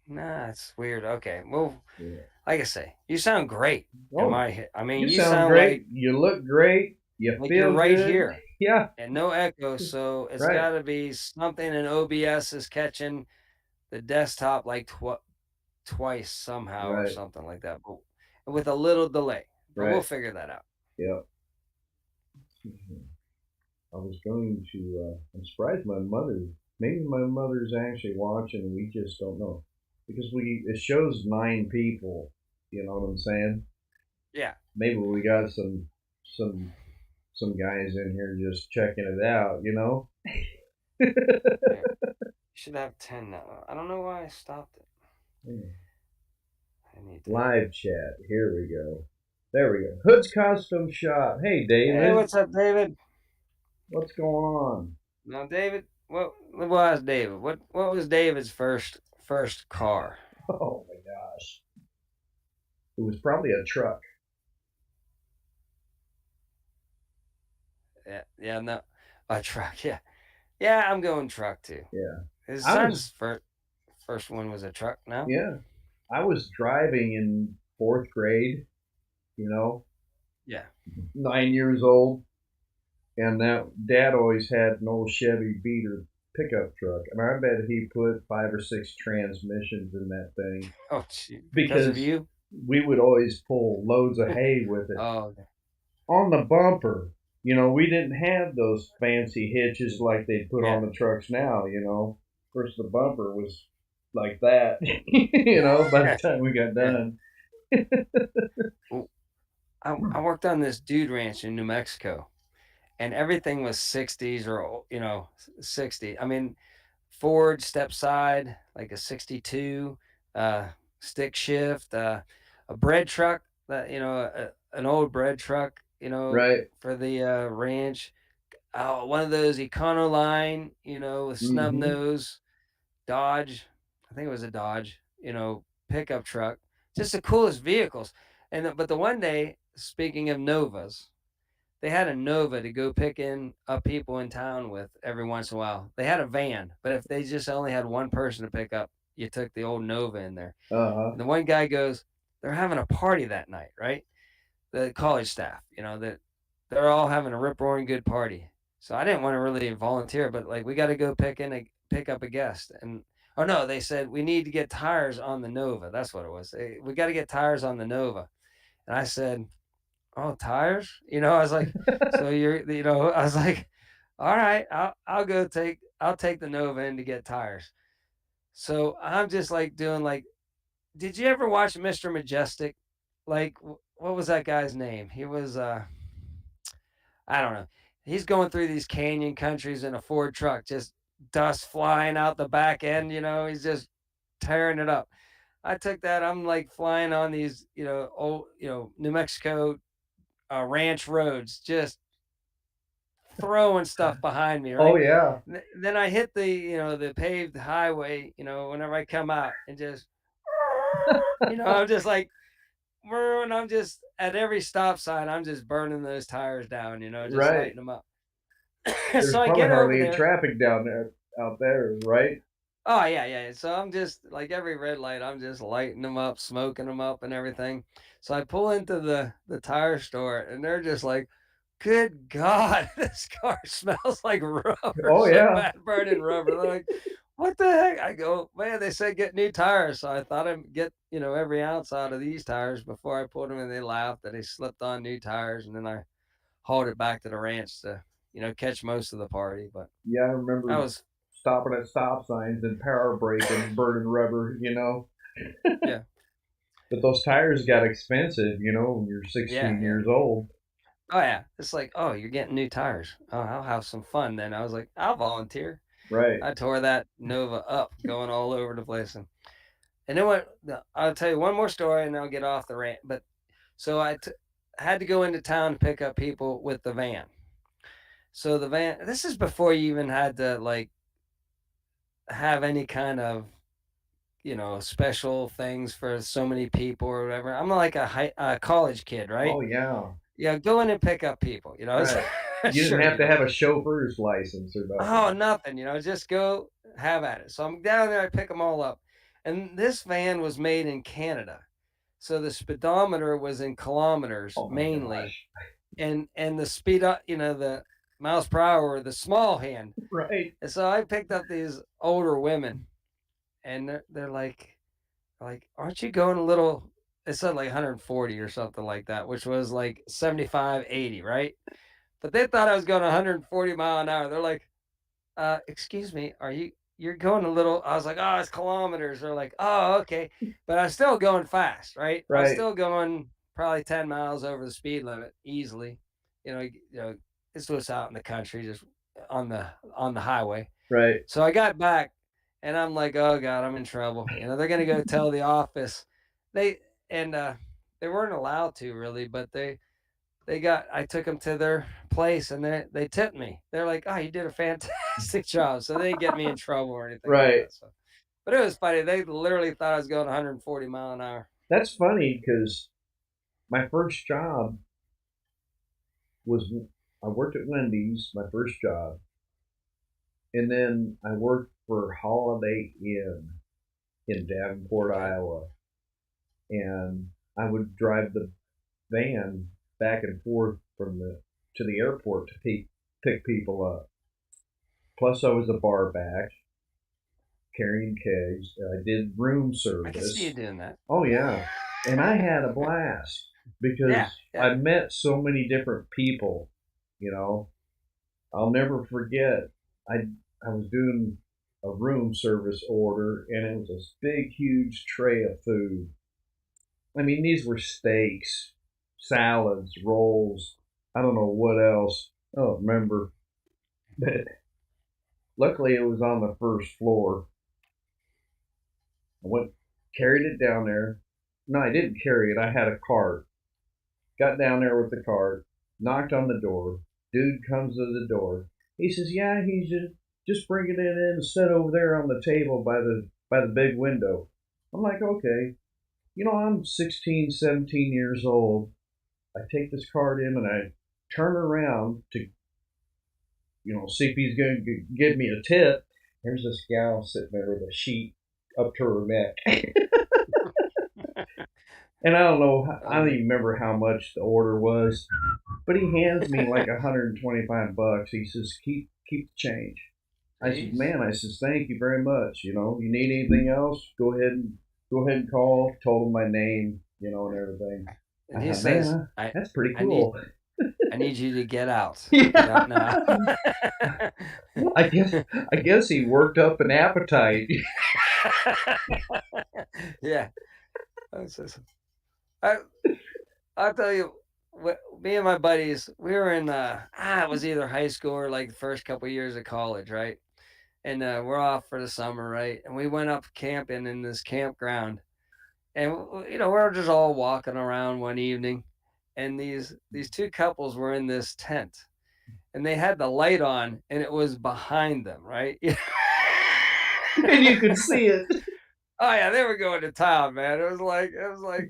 Speaker 1: Nah, it's weird. Okay. Well,
Speaker 2: Yeah.
Speaker 1: like I say, you sound great.
Speaker 2: Oh,
Speaker 1: I mean,
Speaker 2: you
Speaker 1: you
Speaker 2: sound
Speaker 1: sound
Speaker 2: great. You look great. You
Speaker 1: like you're
Speaker 2: feel
Speaker 1: right
Speaker 2: good.
Speaker 1: here
Speaker 2: Yeah,
Speaker 1: and no echo. So it's
Speaker 2: right,
Speaker 1: got to be something in OBS is catching the desktop like twice somehow or
Speaker 2: right,
Speaker 1: something like that, but with a little delay. But we'll
Speaker 2: right.
Speaker 1: figure that out.
Speaker 2: Yeah. I was going to. I'm surprised my mother. Maybe my mother's actually watching. And we just don't know because it shows 9 people. You know what I'm saying?
Speaker 1: Yeah.
Speaker 2: Maybe we got some some guys in here just checking it out. You know?
Speaker 1: Yeah. should have 10 now. I don't know why I stopped it.
Speaker 2: Hmm.
Speaker 1: I need to.
Speaker 2: Live chat. Here we go. There we go. Hood's Custom Shop. Hey,
Speaker 1: Hey,
Speaker 2: David.
Speaker 1: what's up, David?
Speaker 2: What's going on?
Speaker 1: Now, David, what was David? What was David's first car?
Speaker 2: Oh my gosh. It was probably a truck.
Speaker 1: Yeah, yeah, no, a truck. Yeah, yeah, I'm going truck too.
Speaker 2: Yeah.
Speaker 1: His
Speaker 2: I was,
Speaker 1: son's first one was a truck. Now,
Speaker 2: yeah. I was driving in fourth grade, you know,
Speaker 1: yeah.
Speaker 2: 9 years old. And that dad always had an old Chevy Beater pickup truck. And I bet he put 5 or 6 transmissions in that thing
Speaker 1: Oh, gee, because of
Speaker 2: because
Speaker 1: you.
Speaker 2: we would always pull loads of hay with it.
Speaker 1: Oh, okay.
Speaker 2: On the bumper, we didn't have those fancy hitches like they put
Speaker 1: Yeah.
Speaker 2: on the trucks now, Of course, the bumper was like that, by the time we got
Speaker 1: Yeah.
Speaker 2: done.
Speaker 1: Well, I worked on this dude ranch in New Mexico, and everything was 60s or 60. I mean, Ford step side, like a 62, uh, stick shift, a bread truck that, an old bread truck,
Speaker 2: Right.
Speaker 1: for the ranch. Oh, one of those Econoline, with snub
Speaker 2: Mm-hmm.
Speaker 1: nose, Dodge. I think it was a Dodge, pickup truck. Just the coolest vehicles. But the one day, speaking of Novas, they had a Nova to go pick in up people in town with every once in a while. They had a van, but if they just only had one person to pick up, you took the old Nova in there.
Speaker 2: Uh-huh.
Speaker 1: And the one guy goes, they're having a party that night, right? The college staff, that they're all having a rip roaring good party. So I didn't want to really volunteer, but like we got to go pick up a guest. And oh no, they said we need to get tires on the Nova. That's what it was. We got to get tires on the Nova. And I said, "Oh, tires?" I was like, "So I was like, "All right, I'll take the Nova in to get tires." So I'm just like doing like, did you ever watch Mr. Majestic? Like, what was that guy's name? He was I don't know. He's going through these canyon countries in a Ford truck, just dust flying out the back end. He's just tearing it up. I took that. I'm like flying on these, old, New Mexico ranch roads, just throwing stuff behind me,
Speaker 2: Oh,
Speaker 1: right?
Speaker 2: yeah.
Speaker 1: Then I hit the paved highway, whenever I come out and just, I'm just like, and I'm just at every stop sign, I'm just burning those tires down, just
Speaker 2: Right.
Speaker 1: lighting them up.
Speaker 2: There's
Speaker 1: So I
Speaker 2: probably
Speaker 1: get over
Speaker 2: hardly any
Speaker 1: there.
Speaker 2: traffic down there, out there, right?
Speaker 1: Oh yeah, yeah. So I'm just like every red light, I'm just lighting them up, smoking them up, and everything. So I pull into the tire store, and they're just like, "Good God, this car smells like rubber,
Speaker 2: Oh,
Speaker 1: so
Speaker 2: yeah.
Speaker 1: bad burning rubber." They're like, "What the heck?" I go, "Man, they said get new tires." So I thought I'd get every ounce out of these tires before I put them, and they laughed that they slipped on new tires, and then I hauled it back to the ranch to catch most of the party. But
Speaker 2: Yeah, I
Speaker 1: that
Speaker 2: remember
Speaker 1: was
Speaker 2: stopping at stop signs and power braking, burning rubber.
Speaker 1: yeah,
Speaker 2: But those tires got expensive, when you're
Speaker 1: yeah,
Speaker 2: 16
Speaker 1: yeah.
Speaker 2: years old.
Speaker 1: Oh yeah, it's like, "Oh, you're getting new tires. Oh, I'll have some fun then." I was like, "I'll volunteer."
Speaker 2: Right.
Speaker 1: I tore that Nova up, going all over the place, and then I'll tell you one more story, and then I'll get off the rant. But so had to go into town to pick up people with the van. So the van. This is before you even had to like have any kind of special things for so many people or whatever. I'm like a college kid, right?
Speaker 2: Oh, yeah.
Speaker 1: Yeah, go in and pick up people. It's
Speaker 2: Right. You didn't
Speaker 1: sure,
Speaker 2: have to have a chauffeur's license or
Speaker 1: oh,
Speaker 2: nothing.
Speaker 1: nothing, just go have at it. So I'm down there, I pick them all up. And this van was made in Canada. So the speedometer was in kilometers
Speaker 2: Oh, my
Speaker 1: mainly.
Speaker 2: gosh.
Speaker 1: And the speed up, the miles per hour were the small hand.
Speaker 2: Right.
Speaker 1: And so I picked up these older women, and they're like, aren't you going a little, it said like 140 or something like that, which was like 75, 80, right? But they thought I was going 140 mile an hour. They're like, excuse me, you're going a little, I was like, oh, it's kilometers. They're like, oh, okay. But I'm still going fast, right? I was
Speaker 2: Right.
Speaker 1: still going probably 10 miles over the speed limit easily. This was out in the country, just on the highway.
Speaker 2: Right.
Speaker 1: So I got back, And I'm like, "Oh god, I'm in trouble." You know, they're gonna go tell the office. They and they weren't allowed to really, but they got I took them to their place and they tipped me. They're like, "Oh, you did a fantastic job." So they didn't get me in trouble or anything like
Speaker 2: Right.
Speaker 1: that. So, but it was funny. They literally thought I was going 140 mile an hour.
Speaker 2: That's funny because my first job was I worked at Wendy's, my first job, and then I worked for Holiday Inn in Davenport,
Speaker 1: Okay.
Speaker 2: Iowa, and I would drive the van back and forth from the to the airport to pick people up. Plus, I was a bar back carrying kegs. I did room
Speaker 1: I can see you
Speaker 2: service.
Speaker 1: doing that.
Speaker 2: Oh yeah, and I had a blast
Speaker 1: Yeah,
Speaker 2: because
Speaker 1: yeah.
Speaker 2: I met so many different people. You know, I'll never forget. I I was doing a room service order, and it was a big, huge tray of food. I mean, these were steaks, salads, rolls. I don't know what else. I don't remember, but luckily it was on the first floor. I went, carried it down there. No, I didn't carry it. I had a cart. Got down there with the cart, knocked on the door. Dude comes to the door. He says, "Yeah, he's just bringing it in and set over there on the table by the big window." I'm like, "Okay." You know, I'm 16, 17 years old. I take this card in and I turn around to, see if he's going to give me a tip. There's this gal sitting there with a sheet up to her neck. And I don't know, I don't
Speaker 1: Um,
Speaker 2: even remember how much the order was, but he hands me like 125 bucks. He says, keep the change. I said,
Speaker 1: Jeez.
Speaker 2: man, I says, thank you very much. You need anything else? Go ahead and call. Told him my name, and everything.
Speaker 1: And
Speaker 2: I
Speaker 1: he
Speaker 2: thought, man,
Speaker 1: says,
Speaker 2: that's pretty
Speaker 1: I need
Speaker 2: cool.
Speaker 1: I need you to get out. Get out
Speaker 2: Yeah.
Speaker 1: now."
Speaker 2: I guess I guess he worked up an appetite.
Speaker 1: Yeah. That's just, I I'll tell you, me and my buddies, we were in it was either high school or like the first couple years of college, right? And we're off for the summer, right? And we went up camping in this campground, and we're just all walking around one evening, and these two couples were in this tent, and they had the light on, and it was behind them, right?
Speaker 2: And you could see it.
Speaker 1: Oh yeah, they were going to town, man.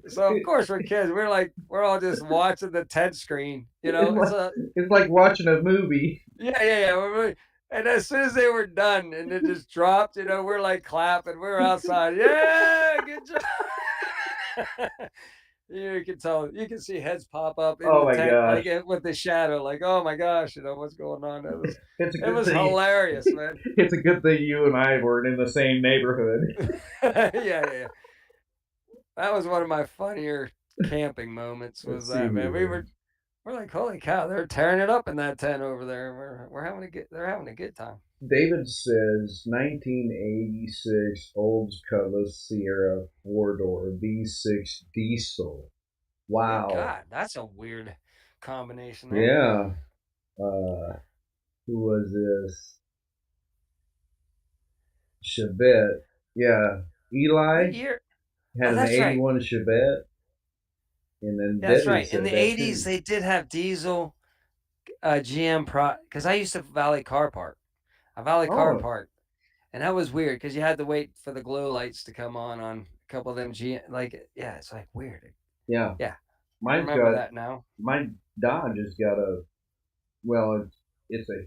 Speaker 1: So of course we're kids. We're all just watching the tent screen,
Speaker 2: It's
Speaker 1: It's
Speaker 2: like
Speaker 1: a
Speaker 2: it's like watching a movie.
Speaker 1: yeah. And as soon as they were done and it just dropped, we're like clapping. We're outside. Yeah, good job. You can tell. You can see heads pop up in
Speaker 2: Oh
Speaker 1: the
Speaker 2: my
Speaker 1: tent,
Speaker 2: gosh.
Speaker 1: like with the shadow. Like, oh my gosh, what's going on?
Speaker 2: It's a
Speaker 1: It
Speaker 2: good
Speaker 1: was
Speaker 2: thing
Speaker 1: hilarious, man.
Speaker 2: it's a good thing you and I weren't in the same neighborhood.
Speaker 1: Yeah. That was one of my funnier camping moments was
Speaker 2: Let's see
Speaker 1: that, man.
Speaker 2: here.
Speaker 1: We're like, "Holy cow, they're tearing it up in that tent over there. We're having a good they're having a good time."
Speaker 2: David says 1986 Olds Cutlass Sierra four door V6 diesel.
Speaker 1: Good
Speaker 2: Wow.
Speaker 1: God, that's a weird combination there.
Speaker 2: Yeah. Uh, who was this? Chevette. Yeah.
Speaker 1: What
Speaker 2: Eli
Speaker 1: year?
Speaker 2: had
Speaker 1: Oh,
Speaker 2: an
Speaker 1: that's right.
Speaker 2: 81 Chevette, and then
Speaker 1: That's
Speaker 2: Debbie
Speaker 1: right. In
Speaker 2: said
Speaker 1: the
Speaker 2: that
Speaker 1: '80s,
Speaker 2: too.
Speaker 1: they did have diesel GM Pro because I used to Valley Car Park. I Valley Car
Speaker 2: Oh,
Speaker 1: Park, and that was weird because you had to wait for the glow lights to come on a couple of them yeah, it's like weird.
Speaker 2: yeah.
Speaker 1: Yeah, I
Speaker 2: Mine's
Speaker 1: remember
Speaker 2: got
Speaker 1: that now.
Speaker 2: my Dodge has got it's a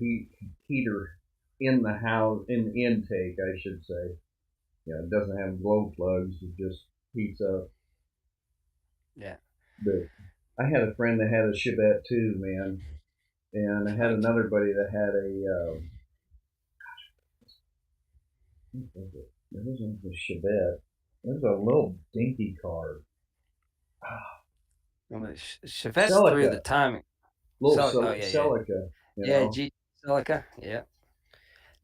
Speaker 2: heater in the house in the intake, I should say. Yeah, it doesn't have glow plugs. It just heats up.
Speaker 1: Yeah,
Speaker 2: But I had a friend that had a Chevette too, man, and I had
Speaker 1: like
Speaker 2: another buddy that had a what was it? It wasn't a Chevette. It was a little dinky car.
Speaker 1: Chevette's through the
Speaker 2: Celica,
Speaker 1: timing.
Speaker 2: little
Speaker 1: Oh yeah.
Speaker 2: Celica, you
Speaker 1: Yeah,
Speaker 2: know.
Speaker 1: G Celica, yeah.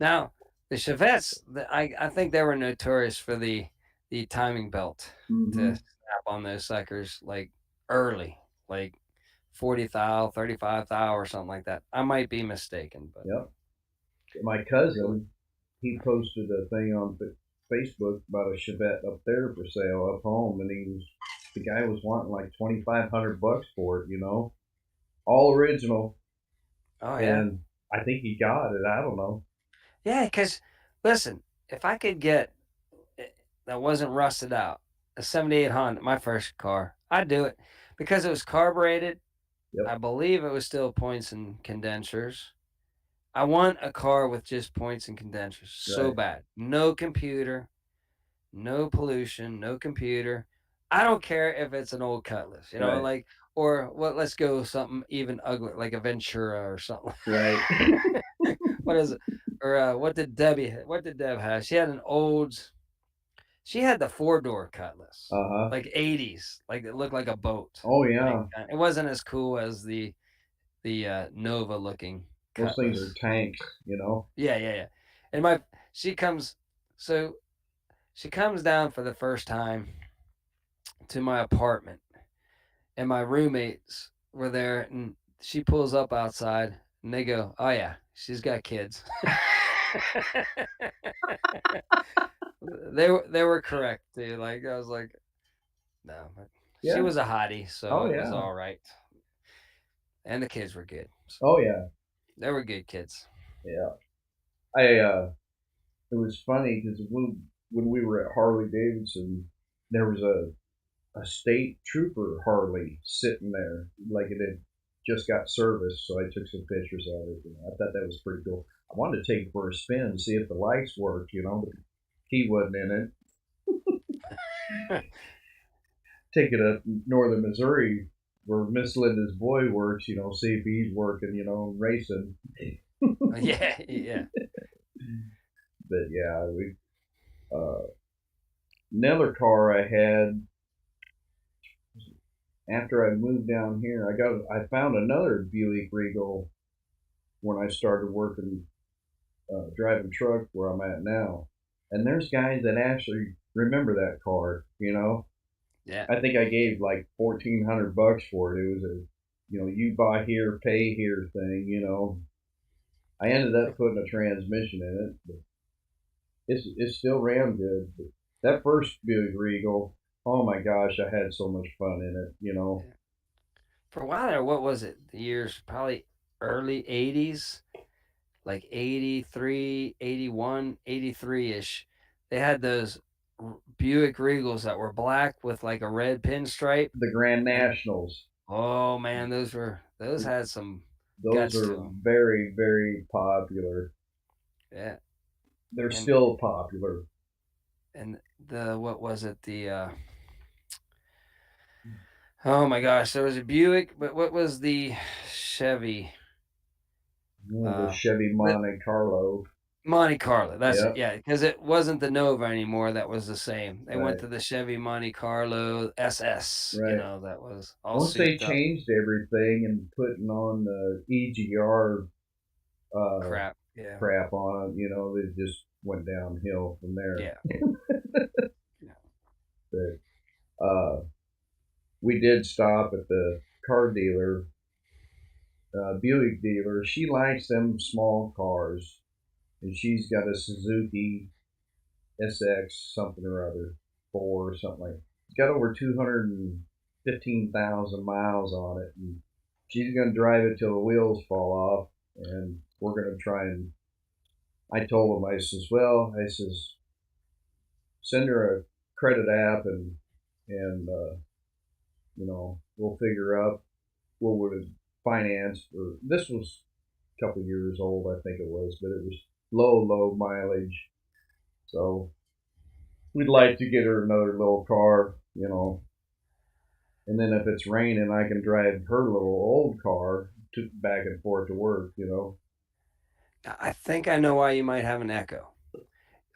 Speaker 1: Now, the Chevettes, I think they were notorious for the timing belt to
Speaker 2: Mm-hmm.
Speaker 1: snap on those suckers, like, early, like 40 thou, 35 thou, or something like that. I might be mistaken, but
Speaker 2: Yep. My
Speaker 1: they were
Speaker 2: cousin he posted a thing on Facebook about a Chevette up there for sale up home, and the guy was wanting like $2,500 for it, all original,
Speaker 1: Oh yeah,
Speaker 2: and I think he got it. I don't know.
Speaker 1: yeah. Because listen, if I could get that wasn't rusted out, a '78 Honda, my first car, I'd do it because it was carbureted.
Speaker 2: Yep,
Speaker 1: I believe it was still points and condensers. I want a car with just points and condensers so
Speaker 2: right,
Speaker 1: bad. No computer, no pollution, no computer. I don't care if it's an old Cutlass,
Speaker 2: right,
Speaker 1: like, or what, let's go with something even uglier, like a Ventura or something.
Speaker 2: right.
Speaker 1: What is it? Or what did Deb have? She had an old, she had the four-door Cutlass,
Speaker 2: Uh huh.
Speaker 1: like '80s, like it looked like a boat.
Speaker 2: Oh
Speaker 1: Like
Speaker 2: yeah,
Speaker 1: it wasn't as cool as the Nova looking
Speaker 2: those things are
Speaker 1: Cutlass.
Speaker 2: tanks.
Speaker 1: Yeah, yeah, yeah. And she comes, so she comes down for the first time to my apartment, and my roommates were there, and she pulls up outside, and they go, "Oh yeah, she's got kids." They were correct, dude. Like I was like, no, but she
Speaker 2: Yeah.
Speaker 1: was a hottie, so
Speaker 2: Oh
Speaker 1: it was
Speaker 2: yeah.
Speaker 1: all right, and the kids were good. So
Speaker 2: Oh yeah.
Speaker 1: they were good kids.
Speaker 2: Yeah. I It was funny because when we were at Harley Davidson, there was a state trooper Harley sitting there, like it had just got serviced. So I took some pictures of it. I thought that was pretty cool. I wanted to take it for a spin and see if the lights worked, but the key wasn't in it. Take it up northern Missouri where Miss Linda's boy works, see if he's working, racing.
Speaker 1: Yeah, yeah,
Speaker 2: But yeah, we another car I had after I moved down here. I found another Buick Regal when I started working driving truck where I'm at now, and there's guys that actually remember that car.
Speaker 1: yeah.
Speaker 2: I think I gave like $1,400 for it. It was a you buy here, pay here thing. I ended up putting a transmission in it, but it still ran good. But that first Buick Regal, oh my gosh, I had so much fun in it.
Speaker 1: For a while there, what was it? The years probably early '80s, like 83, 81, 83 ish. They had those Buick Regals that were black with like a red pinstripe.
Speaker 2: The Grand
Speaker 1: And
Speaker 2: Nationals,
Speaker 1: oh man, those had some
Speaker 2: those
Speaker 1: guts to
Speaker 2: are
Speaker 1: them.
Speaker 2: very, very popular.
Speaker 1: Yeah.
Speaker 2: They're
Speaker 1: And
Speaker 2: still popular.
Speaker 1: and the what was it? Oh my gosh, there was a Buick, but what was the Chevy?
Speaker 2: The
Speaker 1: Uh
Speaker 2: Chevy
Speaker 1: the
Speaker 2: Monte Carlo.
Speaker 1: Monte Carlo, that's it,
Speaker 2: Yep,
Speaker 1: yeah, because it wasn't the Nova anymore that was the same. They went
Speaker 2: right,
Speaker 1: to the Chevy Monte Carlo SS,
Speaker 2: right.
Speaker 1: that was all
Speaker 2: Once they
Speaker 1: souped up
Speaker 2: changed everything and putting on the EGR uh,
Speaker 1: crap. Yeah,
Speaker 2: crap on it, it just went downhill from there.
Speaker 1: yeah, yeah.
Speaker 2: But we did stop at the car dealer, Buick dealer. She likes them small cars, and she's got a Suzuki SX something or other, 4 or something like. It's got over 215,000 miles on it, and she's gonna drive it till the wheels fall off. And we're gonna try and. I told him, I says, well, I says, send her a credit app and we'll figure out what would have financed. Or this was a couple years old, I think it was, but it was low mileage. So we'd like to get her another little car. And then if it's raining, I can drive her little old car back and forth to work.
Speaker 1: I think I know why you might have an echo.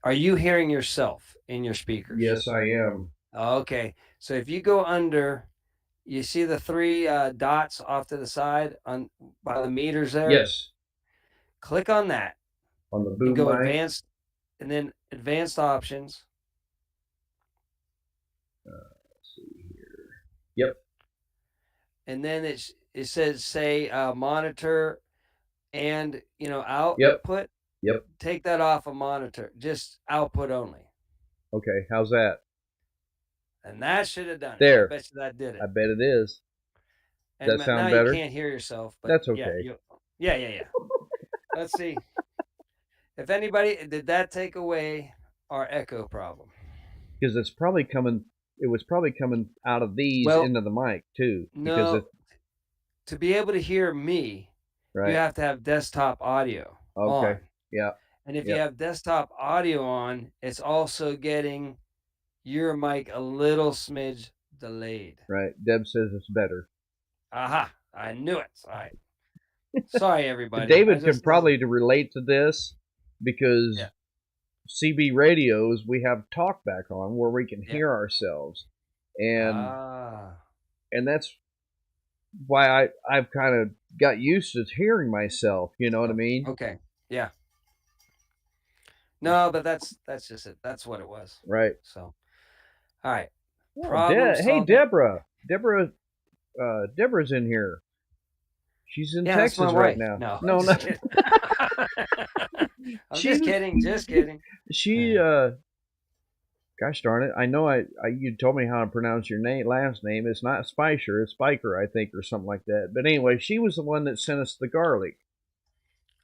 Speaker 1: Are you hearing yourself in your speakers?
Speaker 2: Yes, I am.
Speaker 1: Okay, so if you go under, you see the three dots off to the side on by the meters there.
Speaker 2: Yes,
Speaker 1: Click on that
Speaker 2: on the
Speaker 1: and
Speaker 2: boom
Speaker 1: go
Speaker 2: mic.
Speaker 1: advanced, and then advanced options,
Speaker 2: Let's see here. Yep,
Speaker 1: and then it says say monitor and
Speaker 2: yep,
Speaker 1: output.
Speaker 2: Yep.
Speaker 1: Take that off a monitor, just output only.
Speaker 2: Okay. How's that?
Speaker 1: And that should have done it. I
Speaker 2: There.
Speaker 1: bet you that did
Speaker 2: I
Speaker 1: it.
Speaker 2: bet it is. Does
Speaker 1: And
Speaker 2: that
Speaker 1: now
Speaker 2: sound
Speaker 1: you
Speaker 2: better?
Speaker 1: can't hear yourself, but
Speaker 2: That's
Speaker 1: yeah,
Speaker 2: okay.
Speaker 1: yeah. Let's see. If anybody did that take away our echo problem.
Speaker 2: Because it's probably coming. It was probably coming out of these
Speaker 1: Well,
Speaker 2: into the mic too. Because it.
Speaker 1: no, to be able to hear me, you
Speaker 2: Right.
Speaker 1: have to have desktop audio
Speaker 2: Okay.
Speaker 1: on.
Speaker 2: Yeah.
Speaker 1: And if you
Speaker 2: Yep.
Speaker 1: have desktop audio on, it's also getting your mic a little smidge delayed.
Speaker 2: Right. Deb says it's better.
Speaker 1: Aha, I knew it. All right. Sorry, everybody. I
Speaker 2: David can
Speaker 1: just doesn't.
Speaker 2: probably relate to this
Speaker 1: Yeah,
Speaker 2: because CB radios we have talkback on where we can
Speaker 1: yeah.
Speaker 2: hear ourselves, and
Speaker 1: Ah,
Speaker 2: that's why I've kind of got used to hearing myself. You know what I
Speaker 1: so
Speaker 2: mean?
Speaker 1: okay. Yeah. No, but that's just it. That's what it was.
Speaker 2: Right.
Speaker 1: So, all right.
Speaker 2: Oh,
Speaker 1: Problem
Speaker 2: Hey,
Speaker 1: solving.
Speaker 2: Deborah. Deborah's in here. She's in
Speaker 1: Yeah, that's my
Speaker 2: Texas right
Speaker 1: wife.
Speaker 2: now.
Speaker 1: No, I'm
Speaker 2: No, no.
Speaker 1: just kidding. I'm
Speaker 2: she
Speaker 1: just
Speaker 2: was
Speaker 1: kidding. Just kidding.
Speaker 2: she gosh darn it. I know you told me how to pronounce your last name. It's not Spicer, it's Spiker, I think, or something like that. But anyway, she was the one that sent us the garlic.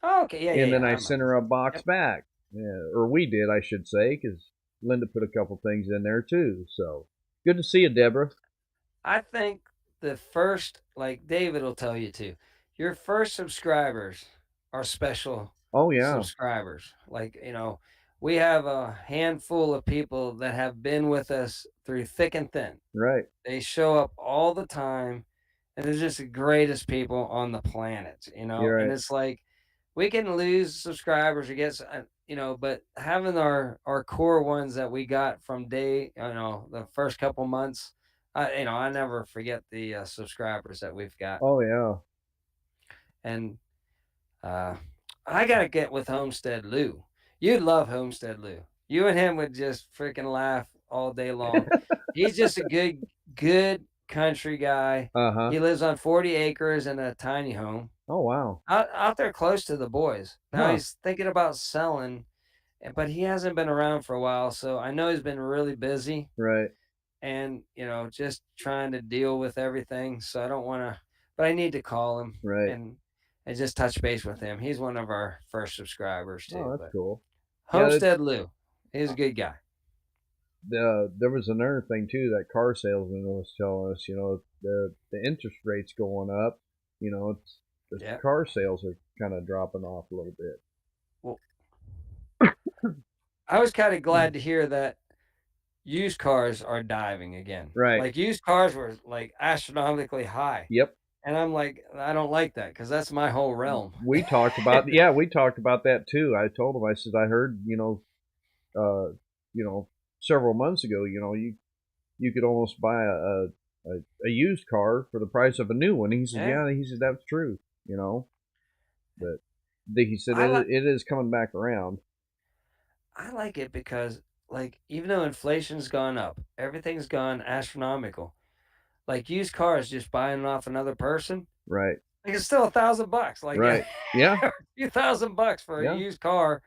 Speaker 1: Oh, okay. Yeah,
Speaker 2: And then
Speaker 1: I
Speaker 2: I sent
Speaker 1: remember.
Speaker 2: her a box
Speaker 1: Yep.
Speaker 2: back. Yeah, or we did, I should say, because Linda put a couple things in there too. So good to see you, Deborah.
Speaker 1: I think the first, like David will tell you too, your first subscribers are special
Speaker 2: Oh yeah,
Speaker 1: subscribers. Like, we have a handful of people that have been with us through thick and thin.
Speaker 2: right.
Speaker 1: They show up all the time, and they're just the greatest people on the planet,
Speaker 2: You're
Speaker 1: and
Speaker 2: right,
Speaker 1: it's like we can lose subscribers or get, but having our core ones that we got from the first couple months, I never forget the subscribers that we've got.
Speaker 2: oh yeah,
Speaker 1: And uh, I gotta get with Homestead Lou. You'd love Homestead Lou. You and him would just freaking laugh all day long. He's just a good country guy.
Speaker 2: uh-huh.
Speaker 1: He lives on 40 acres in a tiny home
Speaker 2: Oh wow,
Speaker 1: out there close to the boys. Now
Speaker 2: huh,
Speaker 1: he's thinking about selling, but he hasn't been around for a while. So I know he's been really busy
Speaker 2: right,
Speaker 1: and, just trying to deal with everything. So I don't want to, but I need to call him
Speaker 2: right.
Speaker 1: and just touch base with him. He's one of our first subscribers
Speaker 2: Oh,
Speaker 1: too.
Speaker 2: that's
Speaker 1: But
Speaker 2: cool. Yeah,
Speaker 1: Homestead Lou, he's a good guy.
Speaker 2: there was another thing too that car salesman was telling us. You know, the interest rates going up. You know, the
Speaker 1: Yeah.
Speaker 2: car sales are kind of dropping off a little bit.
Speaker 1: Well, I was kind of glad to hear that used cars are diving again.
Speaker 2: Right.
Speaker 1: Like used cars were like astronomically high.
Speaker 2: Yep.
Speaker 1: And I'm like, I don't like that because that's my whole realm.
Speaker 2: We talked about that too. I told him, I said, I heard, uh, you know, several months ago, you could almost buy a used car for the price of a new one. He said,
Speaker 1: Yeah.
Speaker 2: yeah, he said, that's true, but he said,
Speaker 1: I like
Speaker 2: it is coming back around.
Speaker 1: I like it because like even though inflation's gone up, everything's gone astronomical. Like used cars just buying off another person,
Speaker 2: Right.
Speaker 1: like it's still $1,000. Like
Speaker 2: Right. Yeah.
Speaker 1: a few $1,000 for a
Speaker 2: Yeah.
Speaker 1: used car.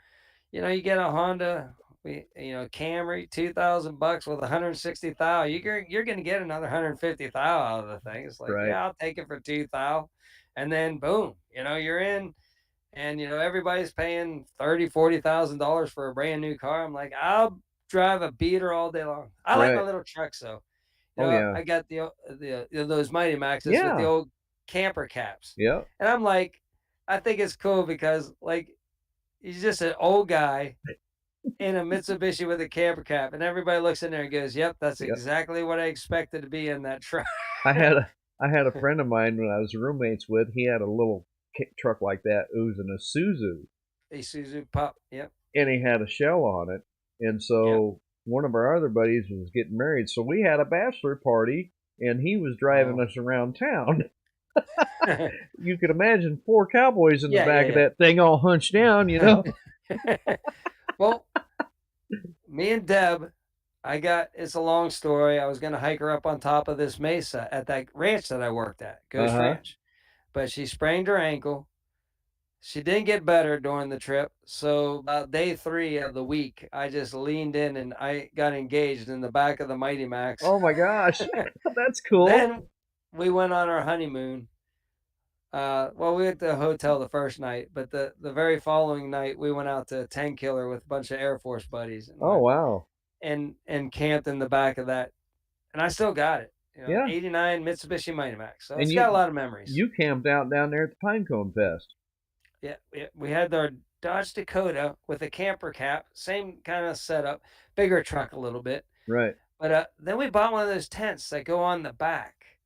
Speaker 1: You get a Honda, Camry, $2,000 with 160,000. You're gonna get another 150,000 out of the thing. It's like,
Speaker 2: Right.
Speaker 1: yeah, I'll take it for 2,000, and then boom, you're in, and everybody's paying 30, $40,000 for a brand new car. I'm like, I'll drive a beater all day long. I like my
Speaker 2: Right.
Speaker 1: little trucks though.
Speaker 2: Oh yeah.
Speaker 1: I got those Mighty Maxes with the
Speaker 2: Yeah.
Speaker 1: old camper caps,
Speaker 2: Yeah.
Speaker 1: and I'm like, I think it's cool because like he's just an old guy in a Mitsubishi with a camper cap, and everybody looks in there and goes, "Yep, that's
Speaker 2: Yeah.
Speaker 1: exactly what I expected to be in that truck."
Speaker 2: I had a I had a friend of mine when I was roommates with. He had a little truck like that. It was an Isuzu,
Speaker 1: Isuzu Pup. Yep,
Speaker 2: and he had a shell on it. And
Speaker 1: yep.
Speaker 2: so one of our other buddies was getting married, so we had a bachelor party, and he was driving
Speaker 1: Oh,
Speaker 2: us around town. You could imagine four cowboys in the
Speaker 1: yeah,
Speaker 2: back of
Speaker 1: yeah,
Speaker 2: that thing, all hunched down.
Speaker 1: yeah. Well, me and Deb, it's a long story. I was going to hike her up on top of this mesa at that ranch that I worked at,
Speaker 2: Uh
Speaker 1: Ghost
Speaker 2: huh.
Speaker 1: Ranch, but she sprained her ankle. She didn't get better during the trip. So about day 3 of the week, I just leaned in and I got engaged in the back of the Mighty Max.
Speaker 2: Oh my gosh, that's cool.
Speaker 1: Then we went on our honeymoon. Well, we went to the hotel the first night, but the very following night we went out to Tank Killer with a bunch of Air Force buddies and
Speaker 2: Oh
Speaker 1: went
Speaker 2: wow,
Speaker 1: and camped in the back of that. And I still got it.
Speaker 2: yeah.
Speaker 1: '89 Mitsubishi Mighty Max. So
Speaker 2: And
Speaker 1: it's got a
Speaker 2: you
Speaker 1: lot of memories.
Speaker 2: you camped out down there at the Pinecone Fest,
Speaker 1: Yeah, we had our Dodge Dakota with a camper cap, same kind of setup, bigger truck a little bit.
Speaker 2: right?
Speaker 1: But then we bought one of those tents that go on the back,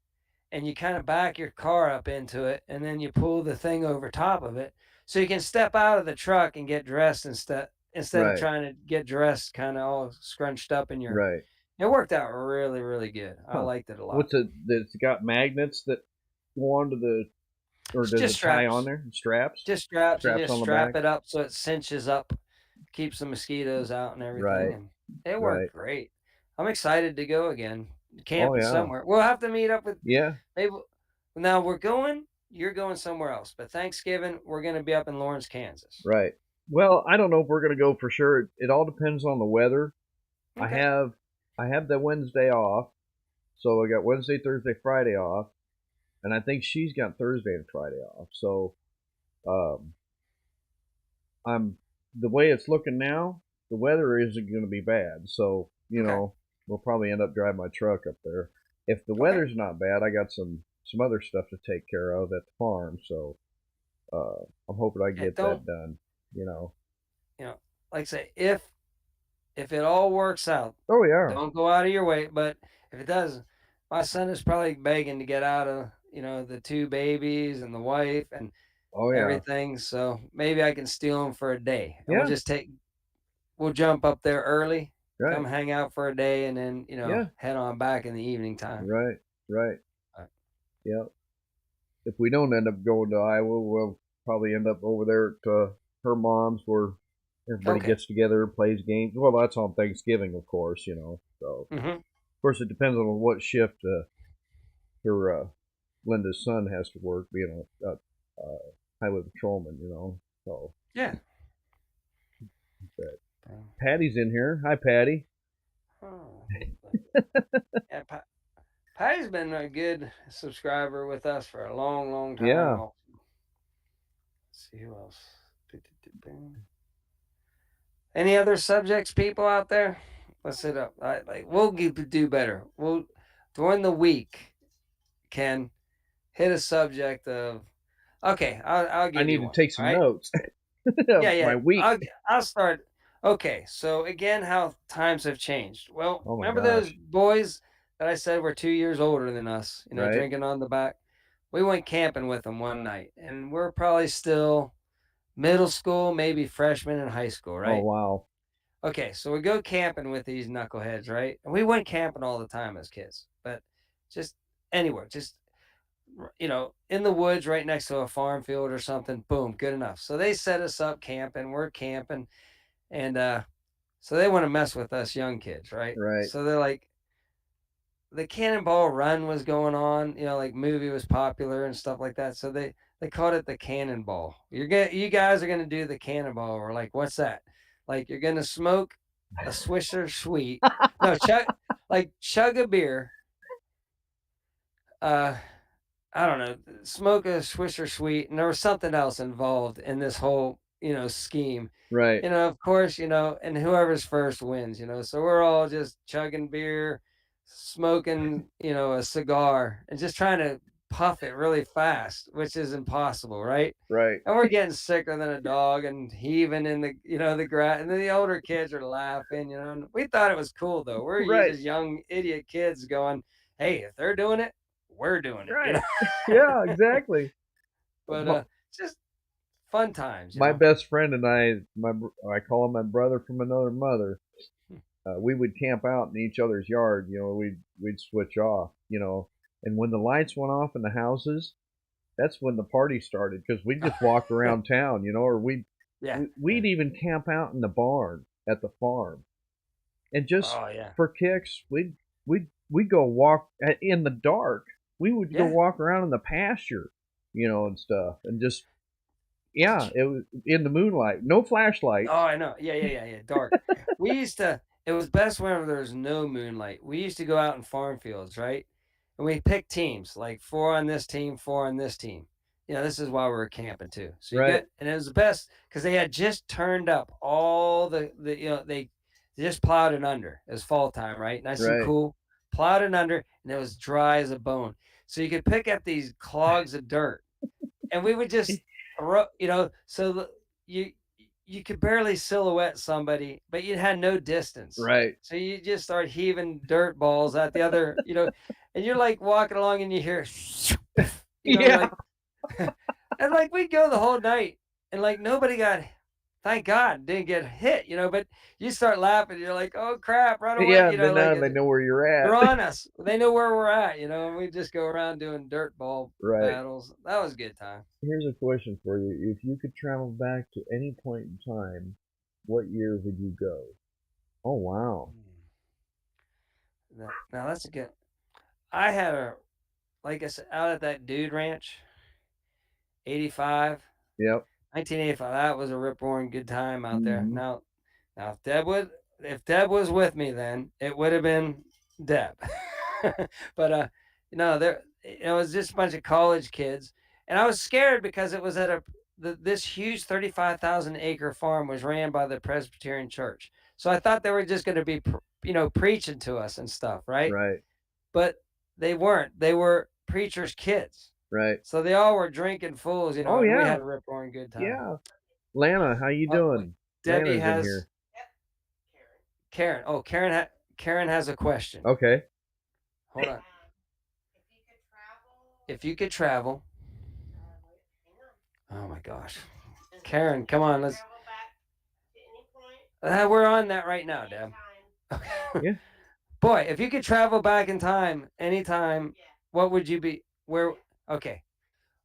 Speaker 1: and you kind of back your car up into it, and then you pull the thing over top of it, so you can step out of the truck and get dressed instead of
Speaker 2: Right,
Speaker 1: trying to get dressed kind of all scrunched up in your.
Speaker 2: right.
Speaker 1: It worked out really, really good. I
Speaker 2: Huh?
Speaker 1: liked it a lot.
Speaker 2: What's it? It's got magnets that go onto the, or
Speaker 1: It's
Speaker 2: does
Speaker 1: just
Speaker 2: it tie on
Speaker 1: straps.
Speaker 2: there? Straps,
Speaker 1: Just straps. You
Speaker 2: straps
Speaker 1: just
Speaker 2: on the
Speaker 1: strap
Speaker 2: back.
Speaker 1: it up so it cinches up, keeps the mosquitoes out and everything,
Speaker 2: Right,
Speaker 1: and it
Speaker 2: right.
Speaker 1: worked great. I'm excited to go again,
Speaker 2: Oh
Speaker 1: camping
Speaker 2: yeah,
Speaker 1: somewhere. We'll have to meet up with
Speaker 2: yeah.
Speaker 1: maybe. Now we're going. You're going somewhere else, but Thanksgiving we're going to be up in Lawrence, Kansas.
Speaker 2: Right. Well, I don't know if we're gonna go for sure. It all depends on the weather. I
Speaker 1: Okay.
Speaker 2: have I have the Wednesday off, so I got Wednesday, Thursday, Friday off, and I think she's got Thursday and Friday off. So um, I'm the way it's looking now, the weather isn't going to be bad. So
Speaker 1: Okay.
Speaker 2: we'll probably end up driving my truck up there. If the
Speaker 1: Okay.
Speaker 2: weather's not bad, I got some other stuff to take care of at the farm. So I'm hoping I can
Speaker 1: Yeah.
Speaker 2: get
Speaker 1: Don't
Speaker 2: that done. You know.
Speaker 1: you know? Like I say, if it all works out,
Speaker 2: Oh yeah.
Speaker 1: don't go out of your way. But if it doesn't, my son is probably begging to get out of the two babies and the wife and
Speaker 2: Oh yeah.
Speaker 1: everything. So maybe I can steal him for a day, and
Speaker 2: Yeah.
Speaker 1: we'll jump up there early, come
Speaker 2: Right.
Speaker 1: hang out for a day, and then
Speaker 2: Yeah.
Speaker 1: head on back in the evening time.
Speaker 2: Right. Right.
Speaker 1: Uh,
Speaker 2: Yeah. If we don't end up going to Iowa, we'll probably end up over there at her mom's where everybody
Speaker 1: Okay.
Speaker 2: gets together and plays games. Well, that's on Thanksgiving, of course, So,
Speaker 1: Hmm.
Speaker 2: of course, it depends on what shift her Linda's son has to work, being a highway patrolman. So,
Speaker 1: Yeah.
Speaker 2: but
Speaker 1: Um,
Speaker 2: Patty's in here. Hi, Patty.
Speaker 1: oh, yeah. Patty's been a good subscriber with us for a long, long time.
Speaker 2: Yeah,
Speaker 1: Let's see who else. Any other subjects, people out there? Let's sit up. We'll do better. We'll during the week, Ken, hit a subject of. Okay, I'll
Speaker 2: I
Speaker 1: give
Speaker 2: need
Speaker 1: you
Speaker 2: to
Speaker 1: one.
Speaker 2: take
Speaker 1: All
Speaker 2: some
Speaker 1: right.
Speaker 2: notes
Speaker 1: Yeah,
Speaker 2: of
Speaker 1: yeah.
Speaker 2: my week.
Speaker 1: I'll start. Okay, so again, how times have changed. Well,
Speaker 2: Oh my
Speaker 1: remember those
Speaker 2: gosh.
Speaker 1: boys that I said were 2 years older than us?
Speaker 2: Right?
Speaker 1: Drinking on the back. We went camping with them one night, and we're probably still middle school, maybe freshman in high school,
Speaker 2: Oh
Speaker 1: right?
Speaker 2: wow.
Speaker 1: Okay, so we go camping with these knuckleheads, right? And we went camping all the time as kids, but just anywhere, just in the woods right next to a farm field or something. Boom, good enough. So they set us up camping. We're camping, and so they want to mess with us young kids, right?
Speaker 2: Right.
Speaker 1: So they're like, the Cannonball Run was going on, like movie was popular and stuff like that. So they called it the Cannonball. You guys are gonna do the Cannonball. We're like, what's that? Like you're gonna smoke a Swisher Sweet, no chug a beer. Uh, I don't know, smoke a Swisher Sweet, and there was something else involved in this whole scheme.
Speaker 2: Right.
Speaker 1: Of course, and whoever's first wins. So we're all just chugging beer, smoking, a cigar, and just trying to puff it really fast, which is impossible, right?
Speaker 2: Right.
Speaker 1: And we're getting sicker than a dog and heaving in the grass. And then the older kids are laughing, And we thought it was cool though. We're
Speaker 2: Right.
Speaker 1: just young idiot kids going, "Hey, if they're doing it, we're doing it."
Speaker 2: Right. Yeah, exactly.
Speaker 1: But
Speaker 2: My,
Speaker 1: just fun times.
Speaker 2: my best friend and I call him my brother from another mother. We would camp out in each other's yard. We'd switch off. And when the lights went off in the houses, that's when the party started because we just walked around town. Or
Speaker 1: Yeah,
Speaker 2: we'd
Speaker 1: yeah.
Speaker 2: even camp out in the barn at the farm, and just
Speaker 1: Oh yeah,
Speaker 2: for kicks, we'd go walk in the dark. We would go
Speaker 1: yeah,
Speaker 2: walk around in the pasture, and stuff, and just Yeah, it was in the moonlight. No
Speaker 1: Oh,
Speaker 2: flashlights.
Speaker 1: I know. Yeah. Dark. We used to. It was best whenever there was no moonlight. We used to go out in farm fields, right? And we picked teams, like four on this team, four on this team. This is why we were camping too. So you
Speaker 2: Right,
Speaker 1: get, and it was the best because they had just turned up all they just plowed it under. It was fall time, right? Nice and
Speaker 2: right.
Speaker 1: cool. Plowed it under, and it was dry as a bone. So you could pick up these clogs of dirt, and we would just so you you could barely silhouette somebody, but you had no distance.
Speaker 2: Right.
Speaker 1: So you just start heaving dirt balls at the other, and you're like walking along and you hear,
Speaker 2: Yeah,
Speaker 1: like, and like we'd go the whole night and like nobody got, thank God, didn't get hit, but you start laughing. You're like, oh crap, run away,
Speaker 2: yeah, then
Speaker 1: like
Speaker 2: now they know where you're at.
Speaker 1: they're on us. They know where we're at, and we just go around doing dirt ball
Speaker 2: Right.
Speaker 1: battles. That was a good time.
Speaker 3: Here's a question for you. If you could travel back to any point in time, what year would you go? Oh, wow.
Speaker 1: Now that's a good. I had like I said, out at that dude ranch, 85,
Speaker 2: Yep.
Speaker 1: 1985. That was a rip roaring good time out there.
Speaker 2: Hmm.
Speaker 1: Now if Deb was with me, then it would have been Deb. But there it was just a bunch of college kids, and I was scared because it was at this huge 35,000-acre farm was ran by the Presbyterian Church. So I thought they were just going to be preaching to us and stuff, right?
Speaker 2: Right.
Speaker 1: But they weren't. They were preachers' kids.
Speaker 2: Right.
Speaker 1: So they all were drinking fools,
Speaker 2: Oh
Speaker 1: and we
Speaker 2: yeah.
Speaker 1: had a rip roaring good time.
Speaker 2: Yeah. Lana, how you
Speaker 1: Wait,
Speaker 2: doing?
Speaker 1: Debbie
Speaker 2: Lana's in
Speaker 1: has
Speaker 2: here.
Speaker 1: Karen. Oh, Karen has a question.
Speaker 2: Okay.
Speaker 1: Hold on. If you could travel, oh my gosh, Karen, come on, let's. We're on that right now, Deb. Okay.
Speaker 2: Yeah.
Speaker 1: Boy, if you could travel back in time anytime, what would you be? Where? Okay.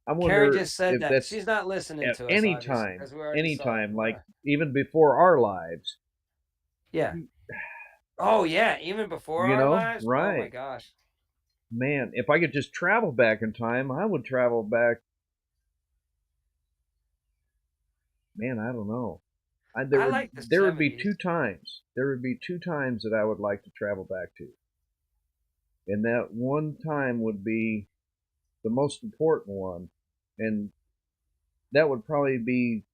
Speaker 2: I
Speaker 1: Karen
Speaker 2: wonder
Speaker 1: just said
Speaker 2: if
Speaker 1: that.
Speaker 2: that's
Speaker 1: She's not listening
Speaker 2: at
Speaker 1: to us,
Speaker 2: any
Speaker 1: obviously,
Speaker 2: time,
Speaker 1: because we already saw it.
Speaker 2: like even before our lives.
Speaker 1: Yeah. Oh yeah, even before
Speaker 2: You
Speaker 1: our
Speaker 2: know,
Speaker 1: lives. Oh my
Speaker 2: right?
Speaker 1: gosh.
Speaker 2: Man, if I could just travel back in time, I would travel back. Man, I don't know. There
Speaker 1: I
Speaker 2: would
Speaker 1: like the
Speaker 2: there would be
Speaker 1: 70s.
Speaker 2: two times. There would be two times that I would like to travel back to, and that one time would be the most important one, and that would probably be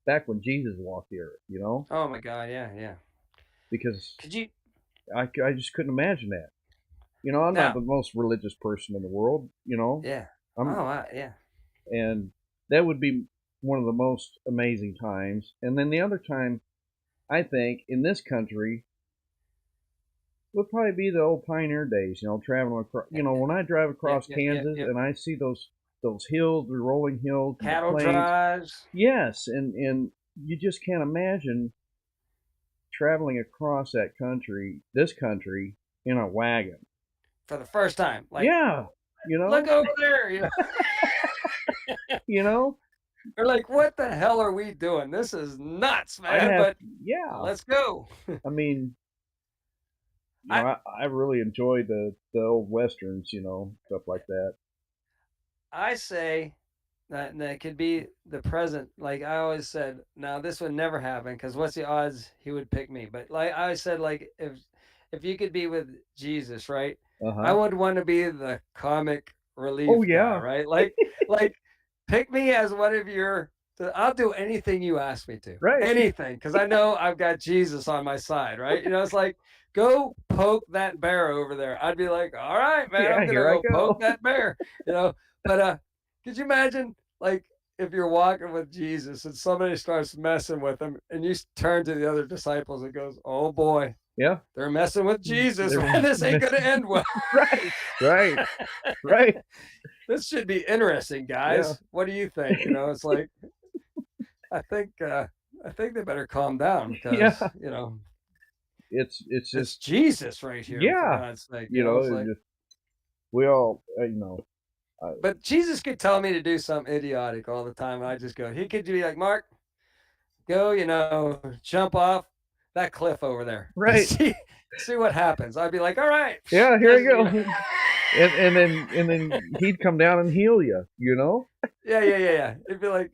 Speaker 2: back when Jesus walked the earth.
Speaker 1: Oh my God, yeah.
Speaker 2: Because
Speaker 1: Could you
Speaker 2: I just couldn't imagine that. I'm not
Speaker 1: now?
Speaker 2: the most religious person in the world.
Speaker 1: Yeah.
Speaker 2: I'm,
Speaker 1: Oh yeah.
Speaker 2: and that would be one of the most amazing times. And then the other time, I think, in this country would probably be the old pioneer days. Traveling across. When I drive across Kansas
Speaker 1: Yep.
Speaker 2: and I see those hills, the rolling hills, and the
Speaker 1: Cattle
Speaker 2: plains.
Speaker 1: drives
Speaker 2: Yes, and you just can't imagine traveling across this country, in a wagon.
Speaker 1: for the first time. Like,
Speaker 2: Yeah,
Speaker 1: look over there.
Speaker 2: you know,
Speaker 1: They're like, what the hell are we doing? This is nuts,
Speaker 2: I
Speaker 1: man.
Speaker 2: have,
Speaker 1: But
Speaker 2: yeah.
Speaker 1: let's go.
Speaker 2: I mean,
Speaker 1: I
Speaker 2: I really enjoy the old westerns, stuff like that.
Speaker 1: I say that could be the present. Like I always said, now this would never happen because what's the odds he would pick me? But like I always said, like if you could be with Jesus, right?
Speaker 2: Uh
Speaker 1: I
Speaker 2: huh.
Speaker 1: would want to be the comic
Speaker 2: Oh
Speaker 1: relief guy,
Speaker 2: yeah.
Speaker 1: right? Like pick me as one of your. I'll do anything you ask me to,
Speaker 2: Right.
Speaker 1: anything, because I know I've got Jesus on my side, right? It's like go poke that bear over there. I'd be like, all right, man, I'm
Speaker 2: Yeah.
Speaker 1: gonna
Speaker 2: Here I
Speaker 1: go poke
Speaker 2: go.
Speaker 1: that bear, you know. But could you imagine, like, if you're walking with Jesus and somebody starts messing with him, and you turn to the other disciples and goes, "Oh boy,
Speaker 2: Yeah.
Speaker 1: they're messing with Jesus.
Speaker 2: They're
Speaker 1: This ain't gonna end well."
Speaker 2: right. Right. Right.
Speaker 1: This should be interesting,
Speaker 2: Yeah.
Speaker 1: guys. What do you think? It's like I think I think they better calm down because
Speaker 2: Yeah. It's
Speaker 1: it's
Speaker 2: just,
Speaker 1: Jesus right here, for
Speaker 2: yeah.
Speaker 1: God's sake. It's
Speaker 2: It
Speaker 1: like,
Speaker 2: just, we all
Speaker 1: but Jesus could tell me to do something idiotic all the time, and I just go. He could be like, Mark, go, jump off that cliff over there and
Speaker 2: right.
Speaker 1: see what happens. I'd be like, all right,
Speaker 2: Yeah. Here I
Speaker 1: this,
Speaker 2: go. And then he'd come down and heal you.
Speaker 1: yeah. It'd be like,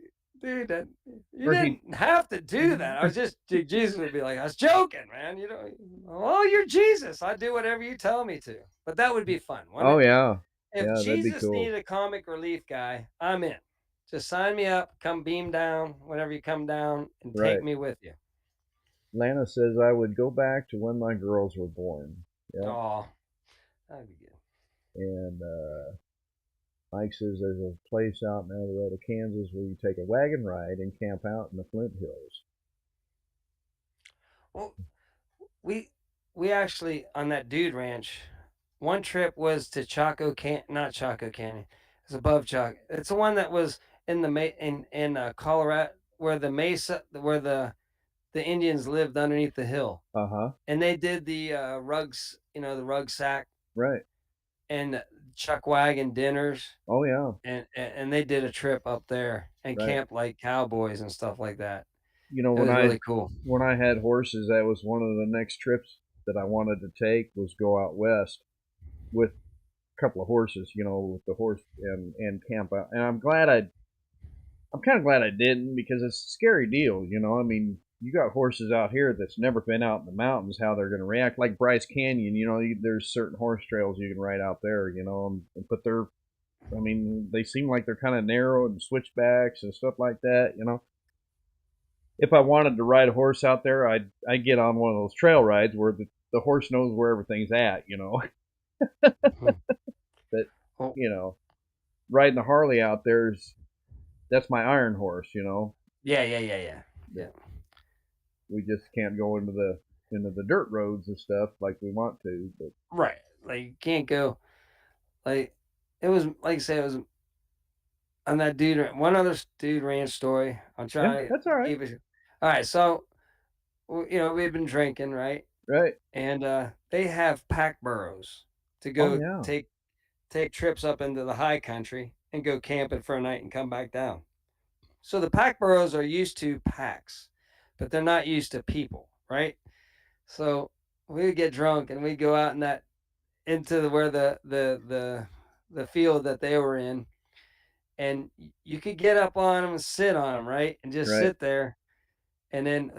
Speaker 1: dude, you
Speaker 2: Or he,
Speaker 1: didn't have to do that. I was just Jesus would be like, I was joking, man. You know, oh, you're Jesus. I do whatever you tell me to. But that would be fun, wouldn't
Speaker 3: Oh
Speaker 1: it?
Speaker 3: yeah,
Speaker 1: If
Speaker 3: yeah, that'd be
Speaker 1: Jesus
Speaker 3: cool.
Speaker 1: needed a comic relief guy, I'm in. Just sign me up. Come beam down whenever you come down, and take
Speaker 3: Right.
Speaker 1: me with you.
Speaker 3: Lana says I would go back to when my girls were born. Yep.
Speaker 1: Oh, that'd be good.
Speaker 3: And Mike says there's a place out in El Dorado, Kansas, where you take a wagon ride and camp out in the Flint Hills.
Speaker 1: Well, we we actually on that dude ranch. One trip was to not Chaco Canyon. It's above Chaco. It's the one that was in in Colorado, where the mesa, where the Indians lived underneath the hill,
Speaker 3: Uh huh.
Speaker 1: and they did the rugs, the rug sack
Speaker 3: Right.
Speaker 1: and chuck wagon dinners,
Speaker 3: Oh yeah.
Speaker 1: and they did a trip up there and
Speaker 3: Right.
Speaker 1: camped like cowboys and stuff like that.
Speaker 3: You know,
Speaker 1: It was really cool.
Speaker 3: when I had horses, that was one of the next trips that I wanted to take, was go out west with a couple of horses. You know, with the horse and camp out. And I'm kind of glad I didn't, because it's a scary deal. You know, I mean, you got horses out here that's never been out in the mountains, how they're going to react. Like Bryce Canyon, you know, there's certain horse trails you can ride out there, you know, but I mean, they seem like they're kind of narrow and switchbacks and stuff like that, you know. If I wanted to ride a horse out there, I'd get on one of those trail rides where the horse knows where everything's at, you know.
Speaker 1: Hmm.
Speaker 3: But,
Speaker 1: Oh,
Speaker 3: you know, riding a Harley out there's that's my iron horse, you know.
Speaker 1: yeah, yeah, yeah, yeah, yeah.
Speaker 3: But we just can't go into the dirt roads and stuff like we want to. But
Speaker 1: Right. Like you can't go like it was like I say it was on that one other dude ranch story. I'll
Speaker 3: yeah,
Speaker 1: try to
Speaker 3: that's all right.
Speaker 1: keep it. All right, so we've been drinking, right?
Speaker 3: Right.
Speaker 1: And they have pack burros to
Speaker 3: Oh
Speaker 1: go
Speaker 3: yeah.
Speaker 1: take trips up into the high country and go camping for a night and come back down. So the pack burros are used to packs, but they're not used to people, right? So we would get drunk and we'd go out in that into where the field that they were in, and you could get up on them and sit on them, right, and just
Speaker 3: Right.
Speaker 1: sit there, and then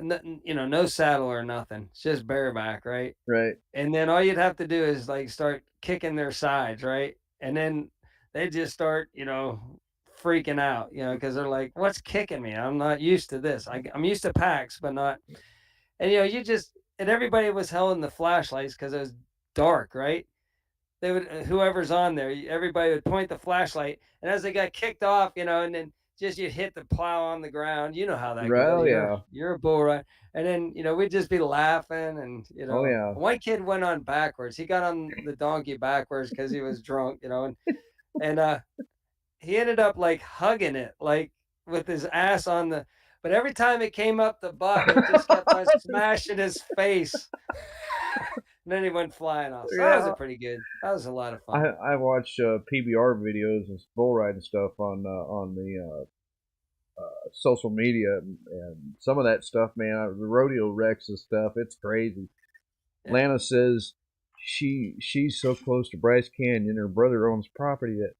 Speaker 1: no saddle or nothing, it's just bareback, right,
Speaker 3: Right.
Speaker 1: and then all you'd have to do is like start kicking their sides, right, and then they just start freaking out, because they're like, what's kicking me? I'm not used to this. I'm used to packs, but not. And and everybody was holding the flashlights because it was dark, right? They would whoever's on there, everybody would point the flashlight, and as they got kicked off, and then just you hit the plow on the ground. You know how that goes.
Speaker 3: Oh yeah.
Speaker 1: You're a bull ride, and then we'd just be laughing, and
Speaker 3: Oh yeah.
Speaker 1: one kid went on backwards. He got on the donkey backwards because he was drunk, and he ended up like hugging it, like with his ass on the. But every time it came up the butt, it just kept on smashing his face. And then he went flying off. So that was a
Speaker 3: Yeah.
Speaker 1: pretty good. That was a lot of fun.
Speaker 3: I watch PBR videos and bull riding stuff on the social media, and some of that stuff, man, the rodeo wrecks and stuff, it's crazy.
Speaker 1: Yeah.
Speaker 3: Lana says she's so close to Bryce Canyon. Her brother owns property that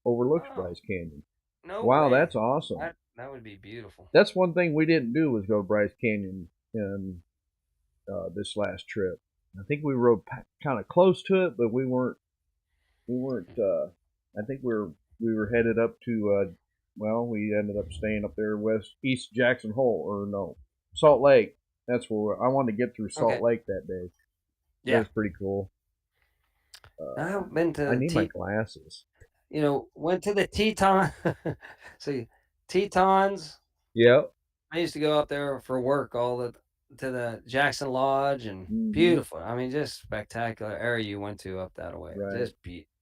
Speaker 3: overlooks
Speaker 1: Oh,
Speaker 3: Bryce Canyon.
Speaker 1: no
Speaker 3: Wow,
Speaker 1: way.
Speaker 3: that's awesome.
Speaker 1: That would be beautiful.
Speaker 3: That's one thing we didn't do, was go to Bryce Canyon in this last trip. I think we rode kind of close to it, but we weren't. We weren't. I think we were headed up to. Well, we ended up staying up there east Jackson Hole, or no, Salt Lake. That's where I wanted to get through Salt
Speaker 1: Okay.
Speaker 3: Lake that day. That
Speaker 1: Yeah.
Speaker 3: was pretty cool.
Speaker 1: I've been to
Speaker 3: I
Speaker 1: the
Speaker 3: need my glasses.
Speaker 1: went to the Teton. See, Tetons.
Speaker 3: Yep.
Speaker 1: I used to go up there for work to the Jackson Lodge, and
Speaker 3: Hmm.
Speaker 1: beautiful. I mean, just spectacular area you went to up that way.
Speaker 3: Right.
Speaker 1: Just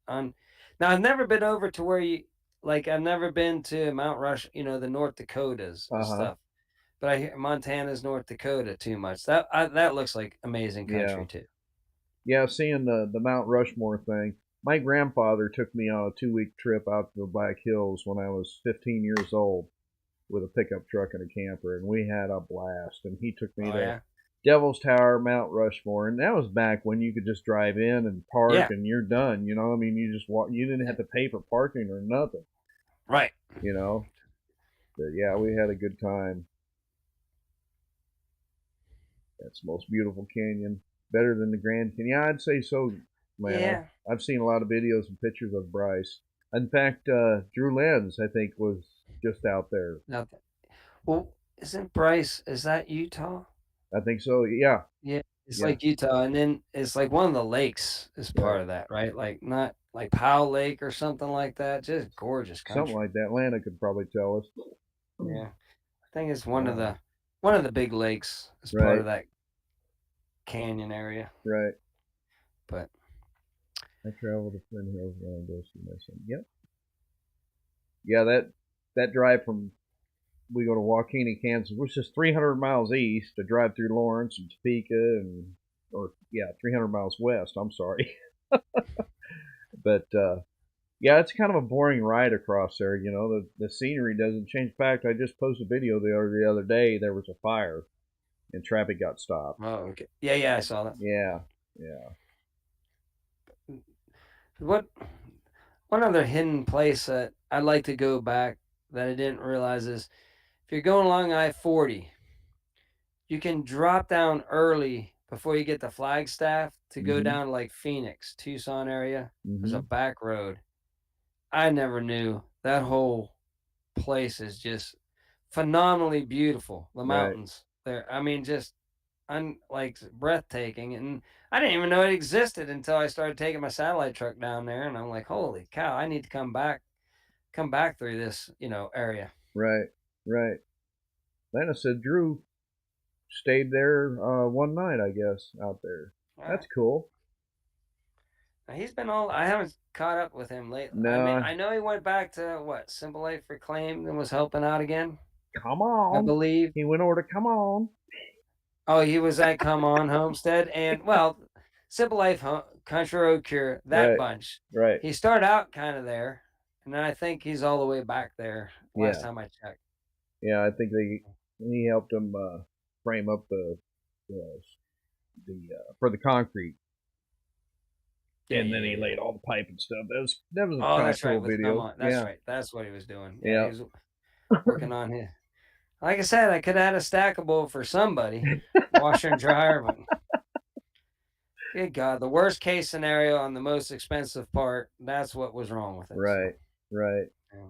Speaker 1: now I've never been over to where I've never been to Mount Rush, the North Dakotas and
Speaker 3: Uh-huh.
Speaker 1: stuff. But I hear Montana's North Dakota too much. That looks like amazing
Speaker 3: Yeah.
Speaker 1: country too.
Speaker 3: Yeah. Seeing the Mount Rushmore thing. My grandfather took me on a 2-week trip out to the Black Hills when I was 15 years old, with a pickup truck and a camper, and we had a blast. And he took me
Speaker 1: Oh
Speaker 3: to
Speaker 1: yeah,
Speaker 3: Devil's Tower, Mount Rushmore, and that was back when you could just drive in and park
Speaker 1: yeah,
Speaker 3: and you're done. You know, I mean, you just walk. You didn't have to pay for parking or nothing.
Speaker 1: right.
Speaker 3: You know, But yeah, we had a good time. That's the most beautiful canyon. Better than the Grand Canyon. Yeah, I'd say so, man.
Speaker 1: Yeah.
Speaker 3: I've seen a lot of videos and pictures of Bryce. In fact, Drew Lenz, I think, was just out there.
Speaker 1: Nothing. Well, isn't Bryce? Is that Utah?
Speaker 3: I think so. Yeah,
Speaker 1: Yeah, it's
Speaker 3: yeah,
Speaker 1: like Utah, and then it's like one of the lakes is
Speaker 3: right.
Speaker 1: part of that, right? Like not like Powell Lake or something like that. Just gorgeous
Speaker 3: Something
Speaker 1: country.
Speaker 3: like that. Atlanta could probably tell us.
Speaker 1: Yeah, I think it's
Speaker 3: Wow.
Speaker 1: one of the big lakes as part
Speaker 3: Right,
Speaker 1: of that canyon area.
Speaker 3: right.
Speaker 1: But
Speaker 3: I traveled to Flint Hills when I go see my son. Yep. Yeah, that drive from we go to Waukene, Kansas, which is 300 miles east, to drive through Lawrence and Topeka and or yeah, 300 miles west. I'm sorry, but yeah, it's kind of a boring ride across there. You know, the scenery doesn't change. In fact, I just posted a video the other day. There was a fire and traffic got stopped.
Speaker 1: oh, okay, yeah, yeah, I saw that.
Speaker 3: Yeah, yeah.
Speaker 1: What one other hidden place that I'd like to go back that I didn't realize is if you're going along I-40, you can drop down early before you get to Flagstaff to go
Speaker 3: Mhm.
Speaker 1: down like Phoenix, Tucson area. There's a
Speaker 3: Mhm.
Speaker 1: back road. I never knew that whole place is just phenomenally beautiful. The
Speaker 3: Right.
Speaker 1: mountains there, I mean, just like breathtaking. And I didn't even know it existed until I started taking my satellite truck down there, and I'm like, holy cow, I need to come back through this, area.
Speaker 3: Right. Right. Lana said Drew stayed there one night, I guess, out there.
Speaker 1: Yeah.
Speaker 3: That's cool.
Speaker 1: Now, he's been all. I haven't caught up with him lately. I mean,
Speaker 3: No,
Speaker 1: I know he went back to what Simple Life Reclaimed and was helping out again.
Speaker 3: come
Speaker 1: I
Speaker 3: on.
Speaker 1: believe.
Speaker 3: He went over to come on.
Speaker 1: Oh, he was at Come On Homestead, and well, Simple Life, Country Road Cure, that
Speaker 3: Right.
Speaker 1: bunch.
Speaker 3: Right.
Speaker 1: He started out kind of there, and then I think he's all the way back there. Last
Speaker 3: Yeah.
Speaker 1: time I checked.
Speaker 3: Yeah. I think he helped him frame up the, for the concrete,
Speaker 1: Yeah,
Speaker 3: and
Speaker 1: yeah,
Speaker 3: then he
Speaker 1: yeah, yeah.
Speaker 3: laid all the pipe and stuff. That was a
Speaker 1: Oh,
Speaker 3: kind of
Speaker 1: that's right.
Speaker 3: cool
Speaker 1: With Come
Speaker 3: video.
Speaker 1: On, that's
Speaker 3: Yeah.
Speaker 1: right. That's what he was doing. Yeah, he
Speaker 3: Yeah.
Speaker 1: was working on his. Like I said, I could have had a stackable for somebody, washer and dryer, but good God, the worst case scenario on the most expensive part, that's what was wrong with it. So,
Speaker 3: Right. Right.
Speaker 1: yeah.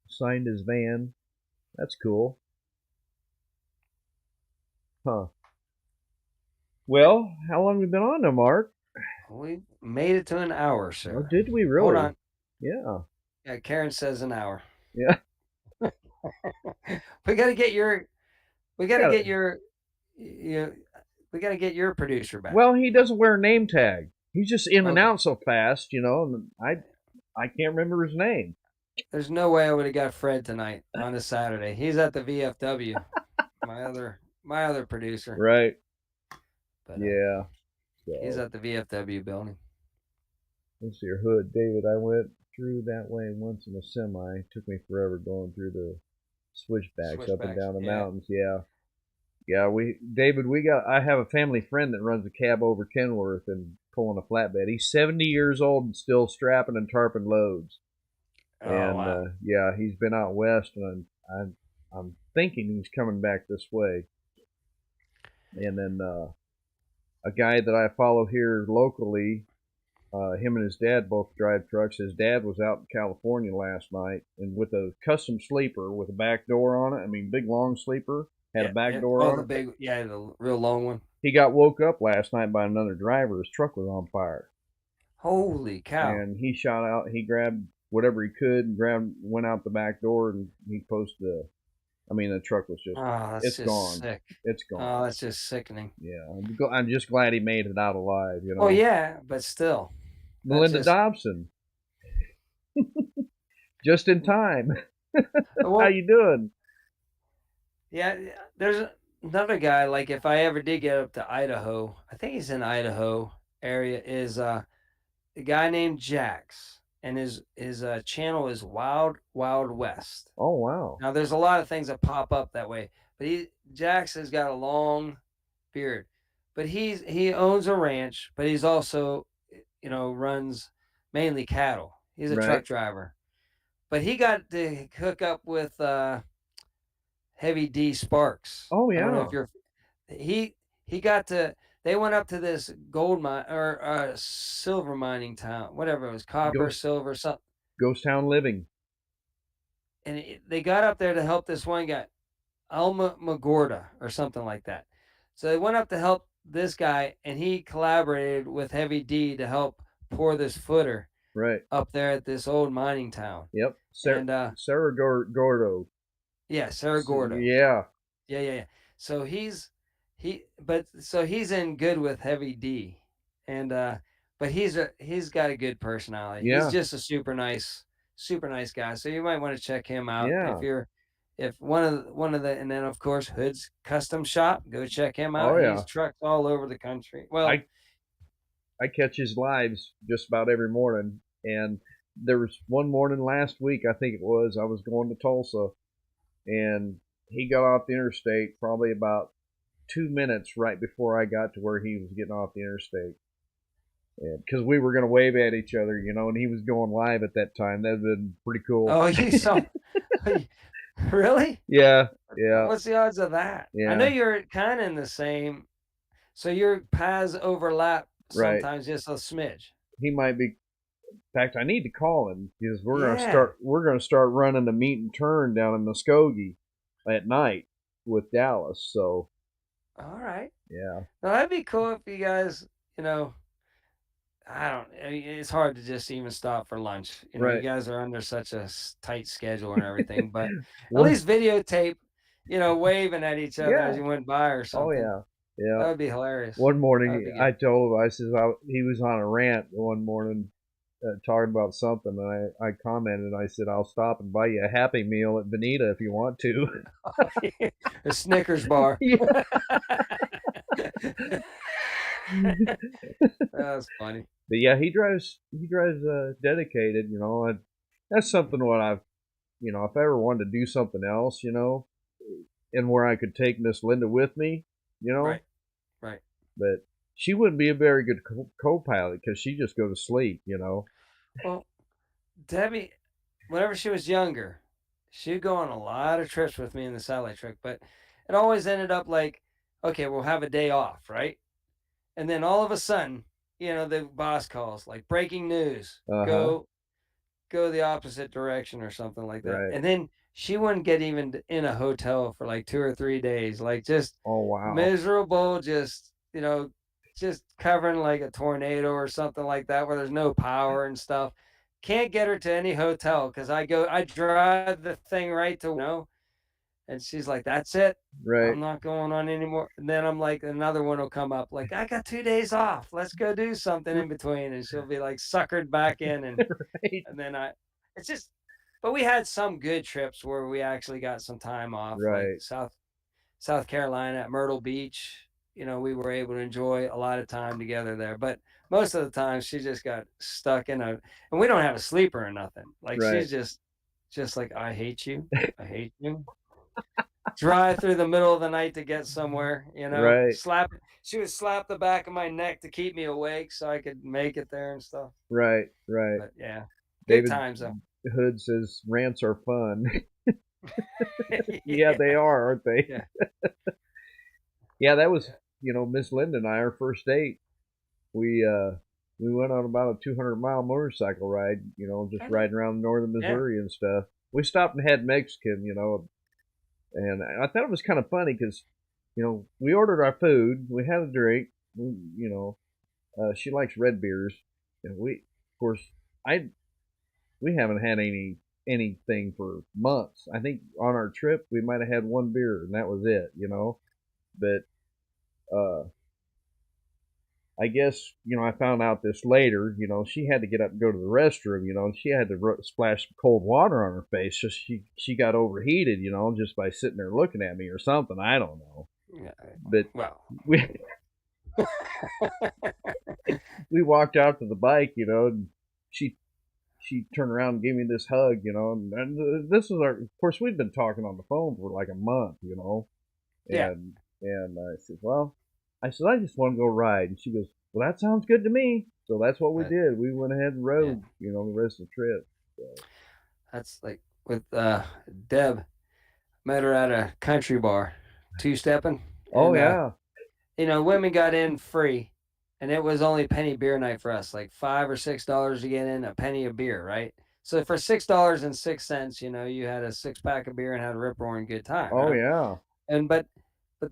Speaker 3: Signed his van. That's cool. Huh. Well, how long have we been on now, Mark?
Speaker 1: We made it to an hour,
Speaker 3: Oh,
Speaker 1: sir.
Speaker 3: did we
Speaker 1: Hold
Speaker 3: really?
Speaker 1: on.
Speaker 3: Yeah.
Speaker 1: Yeah, Karen says an hour.
Speaker 3: Yeah.
Speaker 1: we got to get your, we got to
Speaker 3: Got
Speaker 1: get
Speaker 3: it.
Speaker 1: your, you, we got to get your producer back.
Speaker 3: Well, he doesn't wear a name tag. He's just in and
Speaker 1: Okay.
Speaker 3: out so fast, and I can't remember his name.
Speaker 1: There's no way I would have got Fred tonight on a Saturday. He's at the VFW. My other producer,
Speaker 3: Right.
Speaker 1: but
Speaker 3: Yeah.
Speaker 1: he's
Speaker 3: So
Speaker 1: at the VFW building.
Speaker 3: let's see your hood, David. I went through that way once in a semi. It took me forever going through the switchbacks up and
Speaker 1: Switchbacks.
Speaker 3: down the
Speaker 1: Yeah.
Speaker 3: mountains. Yeah. Yeah, David, I have a family friend that runs a cab over Kenworth and pulling a flatbed. He's 70 years old and still strapping and tarping loads.
Speaker 1: Oh
Speaker 3: And
Speaker 1: wow.
Speaker 3: yeah, he's been out west, and I'm thinking he's coming back this way. And then a guy that I follow here locally, him and his dad both drive trucks. His dad was out in California last night, and with a custom sleeper with a back door on it. I mean, big long sleeper had a
Speaker 1: Yeah.
Speaker 3: back
Speaker 1: Yeah.
Speaker 3: door
Speaker 1: Oh,
Speaker 3: on
Speaker 1: the
Speaker 3: it.
Speaker 1: big. Yeah, the real long one.
Speaker 3: He got woke up last night by another driver. His truck was on fire,
Speaker 1: Holy cow.
Speaker 3: and he shot out. He grabbed whatever he could and went out the back door, and he posted a. I mean, the truck was just,
Speaker 1: Oh, that's
Speaker 3: it's
Speaker 1: just
Speaker 3: gone.
Speaker 1: sick.
Speaker 3: It's
Speaker 1: Oh,
Speaker 3: gone.
Speaker 1: that's just sickening.
Speaker 3: Yeah, I'm just glad he made it out alive.
Speaker 1: Oh yeah, but still, that's
Speaker 3: Melinda
Speaker 1: just
Speaker 3: Dobson, just in time. How
Speaker 1: well.
Speaker 3: you doing?
Speaker 1: Yeah, there's another guy. Like if I ever did get up to Idaho, I think he's in Idaho area. Is a guy named Jax, and his channel is Wild Wild West.
Speaker 3: Oh wow.
Speaker 1: Now there's a lot of things that pop up that way, but Jax has got a long beard, but he owns a ranch, but he's also runs mainly cattle. He's a
Speaker 3: Right.
Speaker 1: truck driver, but he got to hook up with Heavy D Sparks.
Speaker 3: Oh
Speaker 1: I don't know
Speaker 3: yeah.
Speaker 1: if you're he he got to they went up to this gold mine or silver mining town, whatever it was, copper,
Speaker 3: Ghost
Speaker 1: silver, something.
Speaker 3: Ghost Town Living.
Speaker 1: And they got up there to help this one guy, Alma Magorda or something like that. So they went up to help this guy, and he collaborated with Heavy D to help pour this footer
Speaker 3: Right.
Speaker 1: up there at this old mining town.
Speaker 3: Yep.
Speaker 1: And
Speaker 3: Sarah
Speaker 1: yeah, Sarah Gordo.
Speaker 3: Yeah.
Speaker 1: Yeah. So he's in good with Heavy D, and but he's got a good personality. He's
Speaker 3: Yeah.
Speaker 1: just a super nice guy. So you might want to check him out
Speaker 3: Yeah.
Speaker 1: if one of the and then of course Hood's Custom Shop. Go check him
Speaker 3: Oh
Speaker 1: out. He's
Speaker 3: yeah.
Speaker 1: trucks all over the country. Well,
Speaker 3: I I catch his lives just about every morning. And there was one morning last week, I think it was, I was going to Tulsa, and he got off the interstate probably about 2 minutes right before I got to where he was getting off the interstate. Because we were going to wave at each other, and he was going live at that time. That'd been pretty cool.
Speaker 1: oh, you saw really?
Speaker 3: Yeah, yeah,
Speaker 1: What's the odds of that? I know
Speaker 3: yeah.
Speaker 1: you're kind of in the same. So your paths overlap
Speaker 3: Right.
Speaker 1: sometimes just a smidge.
Speaker 3: He might be. In fact, I need to call him because we're gonna
Speaker 1: Yeah.
Speaker 3: start. We're gonna start running the meet and turn down in Muskogee at night with Dallas. So
Speaker 1: All right.
Speaker 3: yeah,
Speaker 1: Now that'd be cool if you guys, you know, I mean, it's hard to just even stop for lunch. You
Speaker 3: right.
Speaker 1: guys are under such a tight schedule and everything, but at
Speaker 3: One,
Speaker 1: least videotape, waving at each other as
Speaker 3: yeah.
Speaker 1: you went by or
Speaker 3: Oh
Speaker 1: something.
Speaker 3: yeah, yeah.
Speaker 1: That would be hilarious.
Speaker 3: One
Speaker 1: That would be
Speaker 3: morning, I
Speaker 1: good.
Speaker 3: told him. I says he was on a rant one morning, talking about something, and I commented. I said, "I'll stop and buy you a Happy Meal at Bonita if you want to."
Speaker 1: A Snickers bar.
Speaker 3: Yeah.
Speaker 1: That's funny.
Speaker 3: But yeah, he drives dedicated. And that's something what I've if I ever wanted to do something else, and where I could take Miss Linda with me, you know,
Speaker 1: Right. Right.
Speaker 3: but she wouldn't be a very good co-pilot because she just go to sleep.
Speaker 1: Well, Debbie, whenever she was younger, she'd go on a lot of trips with me in the satellite truck, but it always ended up like, okay, we'll have a day off, right? And then all of a sudden, the boss calls like breaking news,
Speaker 3: Uh huh.
Speaker 1: go the opposite direction or something like that.
Speaker 3: Right.
Speaker 1: And then she wouldn't get even in a hotel for like 2 or 3 days, like just
Speaker 3: Oh wow.
Speaker 1: miserable, just covering like a tornado or something like that where there's no power and stuff. Can't get her to any hotel because I drive the thing right to, and she's like, "That's it.
Speaker 3: Right.
Speaker 1: I'm not going on anymore." And then I'm like, another one will come up, like, "I got 2 days off. Let's go do something in between." And she'll be like suckered back in, and
Speaker 3: Right.
Speaker 1: and then it's just. But we had some good trips where we actually got some time off, like
Speaker 3: Right.
Speaker 1: South Carolina at Myrtle Beach. We were able to enjoy a lot of time together there. But most of the time, she just got stuck and we don't have a sleeper or nothing. Like
Speaker 3: Right.
Speaker 1: she's just like, I hate you. I hate you. Drive through the middle of the night to get somewhere,
Speaker 3: Right.
Speaker 1: she would slap the back of my neck to keep me awake so I could make it there and stuff.
Speaker 3: Right. Right.
Speaker 1: But yeah, good
Speaker 3: David
Speaker 1: times though.
Speaker 3: Hood says rants are fun. Yeah, they
Speaker 1: Yeah,
Speaker 3: are, aren't they?
Speaker 1: yeah,
Speaker 3: Yeah, that was
Speaker 1: yeah.
Speaker 3: Miss Linda and I, our first date. We went on about a 200-mile motorcycle ride. Just
Speaker 1: I know.
Speaker 3: riding around northern
Speaker 1: Yeah.
Speaker 3: Missouri and stuff. We stopped and had Mexican. And I thought it was kind of funny because we ordered our food, we had a drink. She likes red beers, and of course, I we haven't had anything for months. I think on our trip we might have had one beer, and that was it. But uh, I guess I found out this later. She had to get up and go to the restroom. And she had to splash some cold water on her face, so she got overheated. Just by sitting there looking at me or something. I don't know,
Speaker 1: Yeah.
Speaker 3: but
Speaker 1: Well,
Speaker 3: we we walked out to the bike. And she she turned around and gave me this hug. And this was our. Of course, we'd been talking on the phone for like a month.
Speaker 1: yeah.
Speaker 3: And I said, well, I just want to go ride. And she goes, well, that sounds good to me. So that's what we
Speaker 1: But
Speaker 3: did. We went ahead and
Speaker 1: yeah.
Speaker 3: rode, the rest of the trip. So,
Speaker 1: That's like with Deb. Met her at a country bar, two stepping,
Speaker 3: Oh
Speaker 1: and
Speaker 3: yeah.
Speaker 1: women got in free, and it was only penny beer night for us, like $5 or $6 to get in, a penny of beer, right? So for $6.06, you had a six pack of beer and had a rip roaring good time,
Speaker 3: Oh
Speaker 1: right?
Speaker 3: yeah.
Speaker 1: And but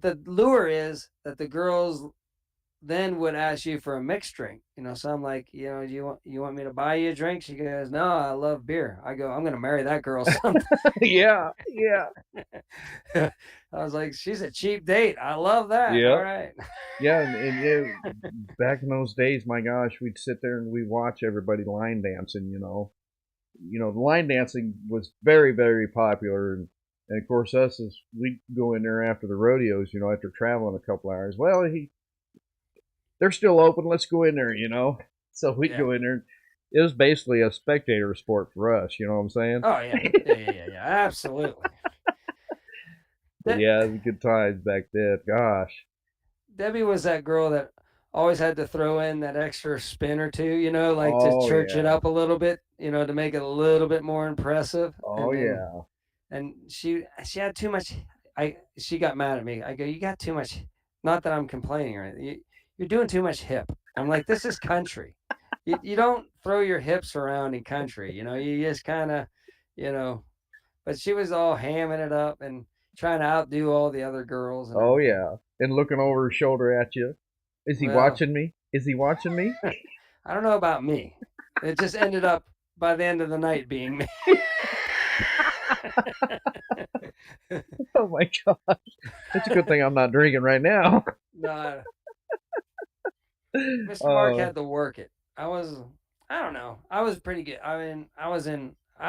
Speaker 1: the lure is that the girls then would ask you for a mixed drink. So I'm like, do you want me to buy you a drink? She goes, no, I love beer. I go, I'm gonna marry that girl someday.
Speaker 3: Yeah. Yeah.
Speaker 1: I was like, she's a cheap date. I love that. All
Speaker 3: Yep.
Speaker 1: right.
Speaker 3: Yeah, and yeah, back in those days, my gosh, we'd sit there and we'd watch everybody line dancing. The line dancing was very, very popular, and of course, us as we go in there after the rodeos, after traveling a couple hours. Well, they're still open. Let's go in there. So we'd
Speaker 1: Yeah.
Speaker 3: go in there. It was basically a spectator sport for us. You know what I'm saying?
Speaker 1: Oh yeah. Yeah. Yeah. Yeah. Yeah. Absolutely.
Speaker 3: But
Speaker 1: That
Speaker 3: yeah, it was good times back then. Gosh.
Speaker 1: Debbie was that girl that always had to throw in that extra spin or two, like to
Speaker 3: Oh
Speaker 1: church it
Speaker 3: yeah.
Speaker 1: up a little bit, to make it a little bit more impressive.
Speaker 3: Oh
Speaker 1: And then
Speaker 3: yeah.
Speaker 1: and she had too much. I She got mad at me. I go, you got too much. Not that I'm complaining or anything. You're doing too much hip. I'm like, this is country. You don't throw your hips around in country. You just kind of, you know. But she was all hamming it up and trying to outdo all the other girls and
Speaker 3: Oh
Speaker 1: everything.
Speaker 3: yeah. And looking over his shoulder at you. Is he
Speaker 1: Well,
Speaker 3: watching me? Is he watching me?
Speaker 1: I don't know about me. It just ended up by the end of the night being me.
Speaker 3: Oh my gosh. It's a good thing I'm not drinking right now.
Speaker 1: No, Mr. Mark
Speaker 3: Oh,
Speaker 1: had to work it. I don't know. I was pretty good. I mean, I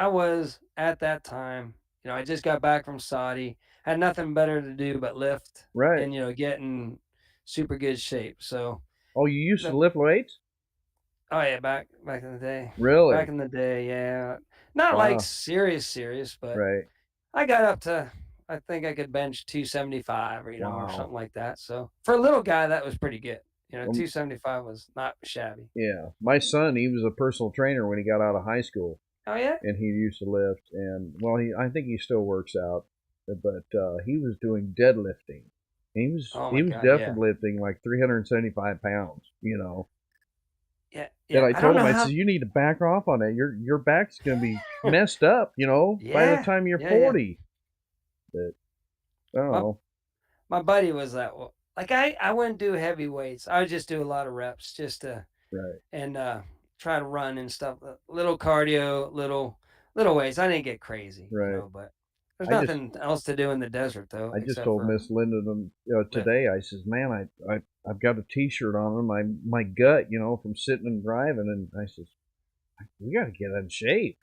Speaker 1: was at that time, I just got back from Saudi, had nothing better to do but lift
Speaker 3: right.
Speaker 1: and, get in super good shape. So,
Speaker 3: Oh, you used to
Speaker 1: the,
Speaker 3: lift weights?
Speaker 1: oh yeah, back in the day. Back
Speaker 3: Really?
Speaker 1: in the day, yeah. Not like
Speaker 3: Wow.
Speaker 1: serious, but
Speaker 3: Right.
Speaker 1: I got up to, I think I could bench 275 or
Speaker 3: Wow.
Speaker 1: something like that. So, for a little guy, that was pretty good.
Speaker 3: Um,
Speaker 1: 275 was not shabby.
Speaker 3: yeah. My son, he was a personal trainer when he got out of high school,
Speaker 1: Oh yeah.
Speaker 3: and he used to lift. And well, I think he still works out, but he was doing deadlifting. He was
Speaker 1: Oh
Speaker 3: he
Speaker 1: my
Speaker 3: was
Speaker 1: god, yeah.
Speaker 3: definitely lifting like 375 pounds.
Speaker 1: Yeah,
Speaker 3: And
Speaker 1: yeah.
Speaker 3: I
Speaker 1: I don't
Speaker 3: told him,
Speaker 1: know
Speaker 3: I
Speaker 1: how.
Speaker 3: said, you need to back off on that. Your back's gonna be messed up, by the
Speaker 1: Yeah,
Speaker 3: time you're
Speaker 1: yeah, yeah.
Speaker 3: 40. But I don't
Speaker 1: My
Speaker 3: know.
Speaker 1: my buddy was that like I wouldn't do heavy weights. I would just do a lot of reps just to
Speaker 3: Right.
Speaker 1: and try to run and stuff. Little cardio, little weights. I didn't get crazy,
Speaker 3: Right.
Speaker 1: but there's
Speaker 3: I just
Speaker 1: nothing else to do in the desert though
Speaker 3: I just
Speaker 1: except
Speaker 3: told
Speaker 1: for
Speaker 3: Miss Linda
Speaker 1: lift.
Speaker 3: today. I says, "Man, I've got a T-shirt on my gut, from sitting and driving." And I says, "We got to get in shape."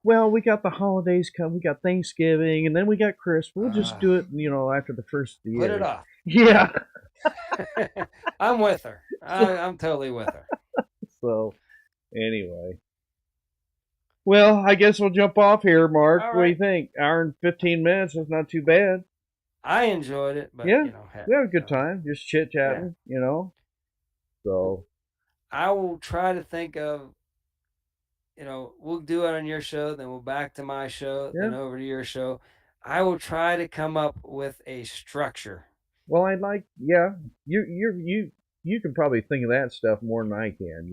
Speaker 3: Well, we got the holidays come. We got Thanksgiving, and then we got Christmas. We'll just
Speaker 1: uh,
Speaker 3: do it, after the first of the
Speaker 1: Put it
Speaker 3: year.
Speaker 1: off.
Speaker 3: Yeah.
Speaker 1: I'm with her.
Speaker 3: So,
Speaker 1: I'm totally with her.
Speaker 3: so anyway, well, I guess we'll jump off here, Mark.
Speaker 1: All
Speaker 3: What do you
Speaker 1: right.
Speaker 3: think? Hour and 15 minutes is not too bad.
Speaker 1: I enjoyed it, but
Speaker 3: Yeah,
Speaker 1: heck,
Speaker 3: we had a good
Speaker 1: so
Speaker 3: time, just chit
Speaker 1: yeah.
Speaker 3: chatting.
Speaker 1: Well,
Speaker 3: So
Speaker 1: I will try to think of, we'll do it on your show, then we'll back to my show,
Speaker 3: yeah.
Speaker 1: then over to your show. I will try to come up with a structure.
Speaker 3: Well, I'd like, yeah, you can probably think of that stuff more than I can.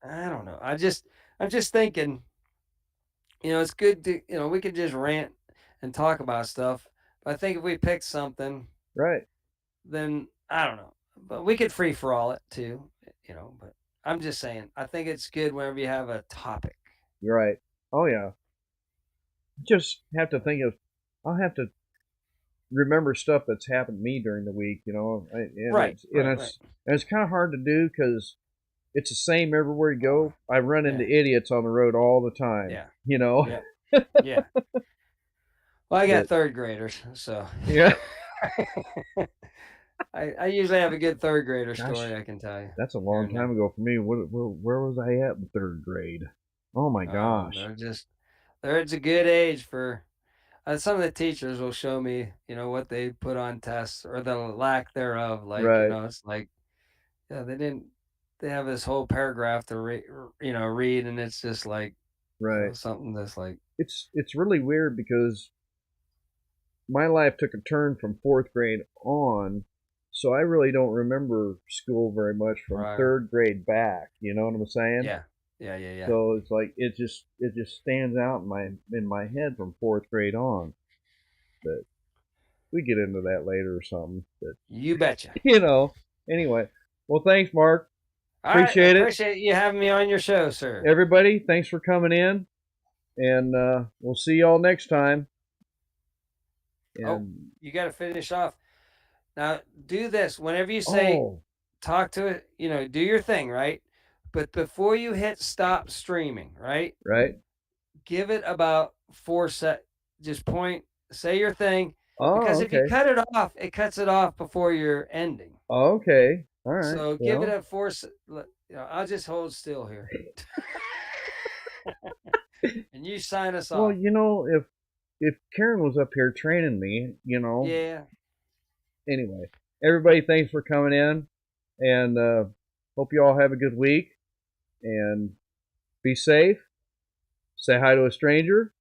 Speaker 1: I don't know. I'm just thinking, it's good to, we could just rant and talk about stuff. But I think if we pick something,
Speaker 3: Right,
Speaker 1: then I don't know. But we could free for all it too, but I'm just saying, I think it's good whenever you have a topic.
Speaker 3: you're right. Oh yeah, just have to think of. I'll have to remember stuff that's happened to me during the week, and
Speaker 1: Right,
Speaker 3: it's and
Speaker 1: right, right.
Speaker 3: it's and it's kind of hard to do because it's the same everywhere you go. I run into
Speaker 1: Yeah,
Speaker 3: idiots on the road all the time.
Speaker 1: yeah,
Speaker 3: You know,
Speaker 1: yeah, yeah. Well, I got
Speaker 3: but
Speaker 1: third graders, so
Speaker 3: yeah,
Speaker 1: I usually have a good third grader
Speaker 3: gosh,
Speaker 1: story I can tell you
Speaker 3: that's a
Speaker 1: here
Speaker 3: long
Speaker 1: and
Speaker 3: time
Speaker 1: there.
Speaker 3: ago for me. Where was I at in third grade? Oh my
Speaker 1: Oh,
Speaker 3: gosh.
Speaker 1: it's a good age for. Some of the teachers will show me, what they put on tests or the lack thereof. Like,
Speaker 3: Right,
Speaker 1: it's like, yeah, they didn't. They have this whole paragraph to read, and it's just like,
Speaker 3: right.
Speaker 1: something that's like.
Speaker 3: it's really weird because my life took a turn from fourth grade on, so I really don't remember school very much from
Speaker 1: Right.
Speaker 3: third grade back. You know what I'm saying?
Speaker 1: Yeah. Yeah. Yeah. Yeah.
Speaker 3: So it's like it just stands out in my head from fourth grade on. But we get into that later or something. But
Speaker 1: You betcha.
Speaker 3: you know, anyway. Well, thanks, Mark.
Speaker 1: All right. I
Speaker 3: Appreciate it.
Speaker 1: appreciate you having me on your show, sir.
Speaker 3: Everybody, thanks for coming in, and we'll see y'all next time.
Speaker 1: Oh,
Speaker 3: And
Speaker 1: you got to finish off. Now, do this whenever you say
Speaker 3: oh,
Speaker 1: talk to it, do your thing, right? But before you hit stop streaming, right?
Speaker 3: right.
Speaker 1: Give it about 4 sec. Just point, say your thing,
Speaker 3: Oh,
Speaker 1: because if you
Speaker 3: okay.
Speaker 1: cut it off, it cuts it off before you're ending.
Speaker 3: Oh, okay. All right.
Speaker 1: So give it
Speaker 3: Well,
Speaker 1: a 4. I'll just hold still here, and you sign us
Speaker 3: well,
Speaker 1: off.
Speaker 3: you know, if Karen was up here training me,
Speaker 1: Yeah.
Speaker 3: anyway, everybody, thanks for coming in, and hope you all have a good week, and be safe. Say hi to a stranger,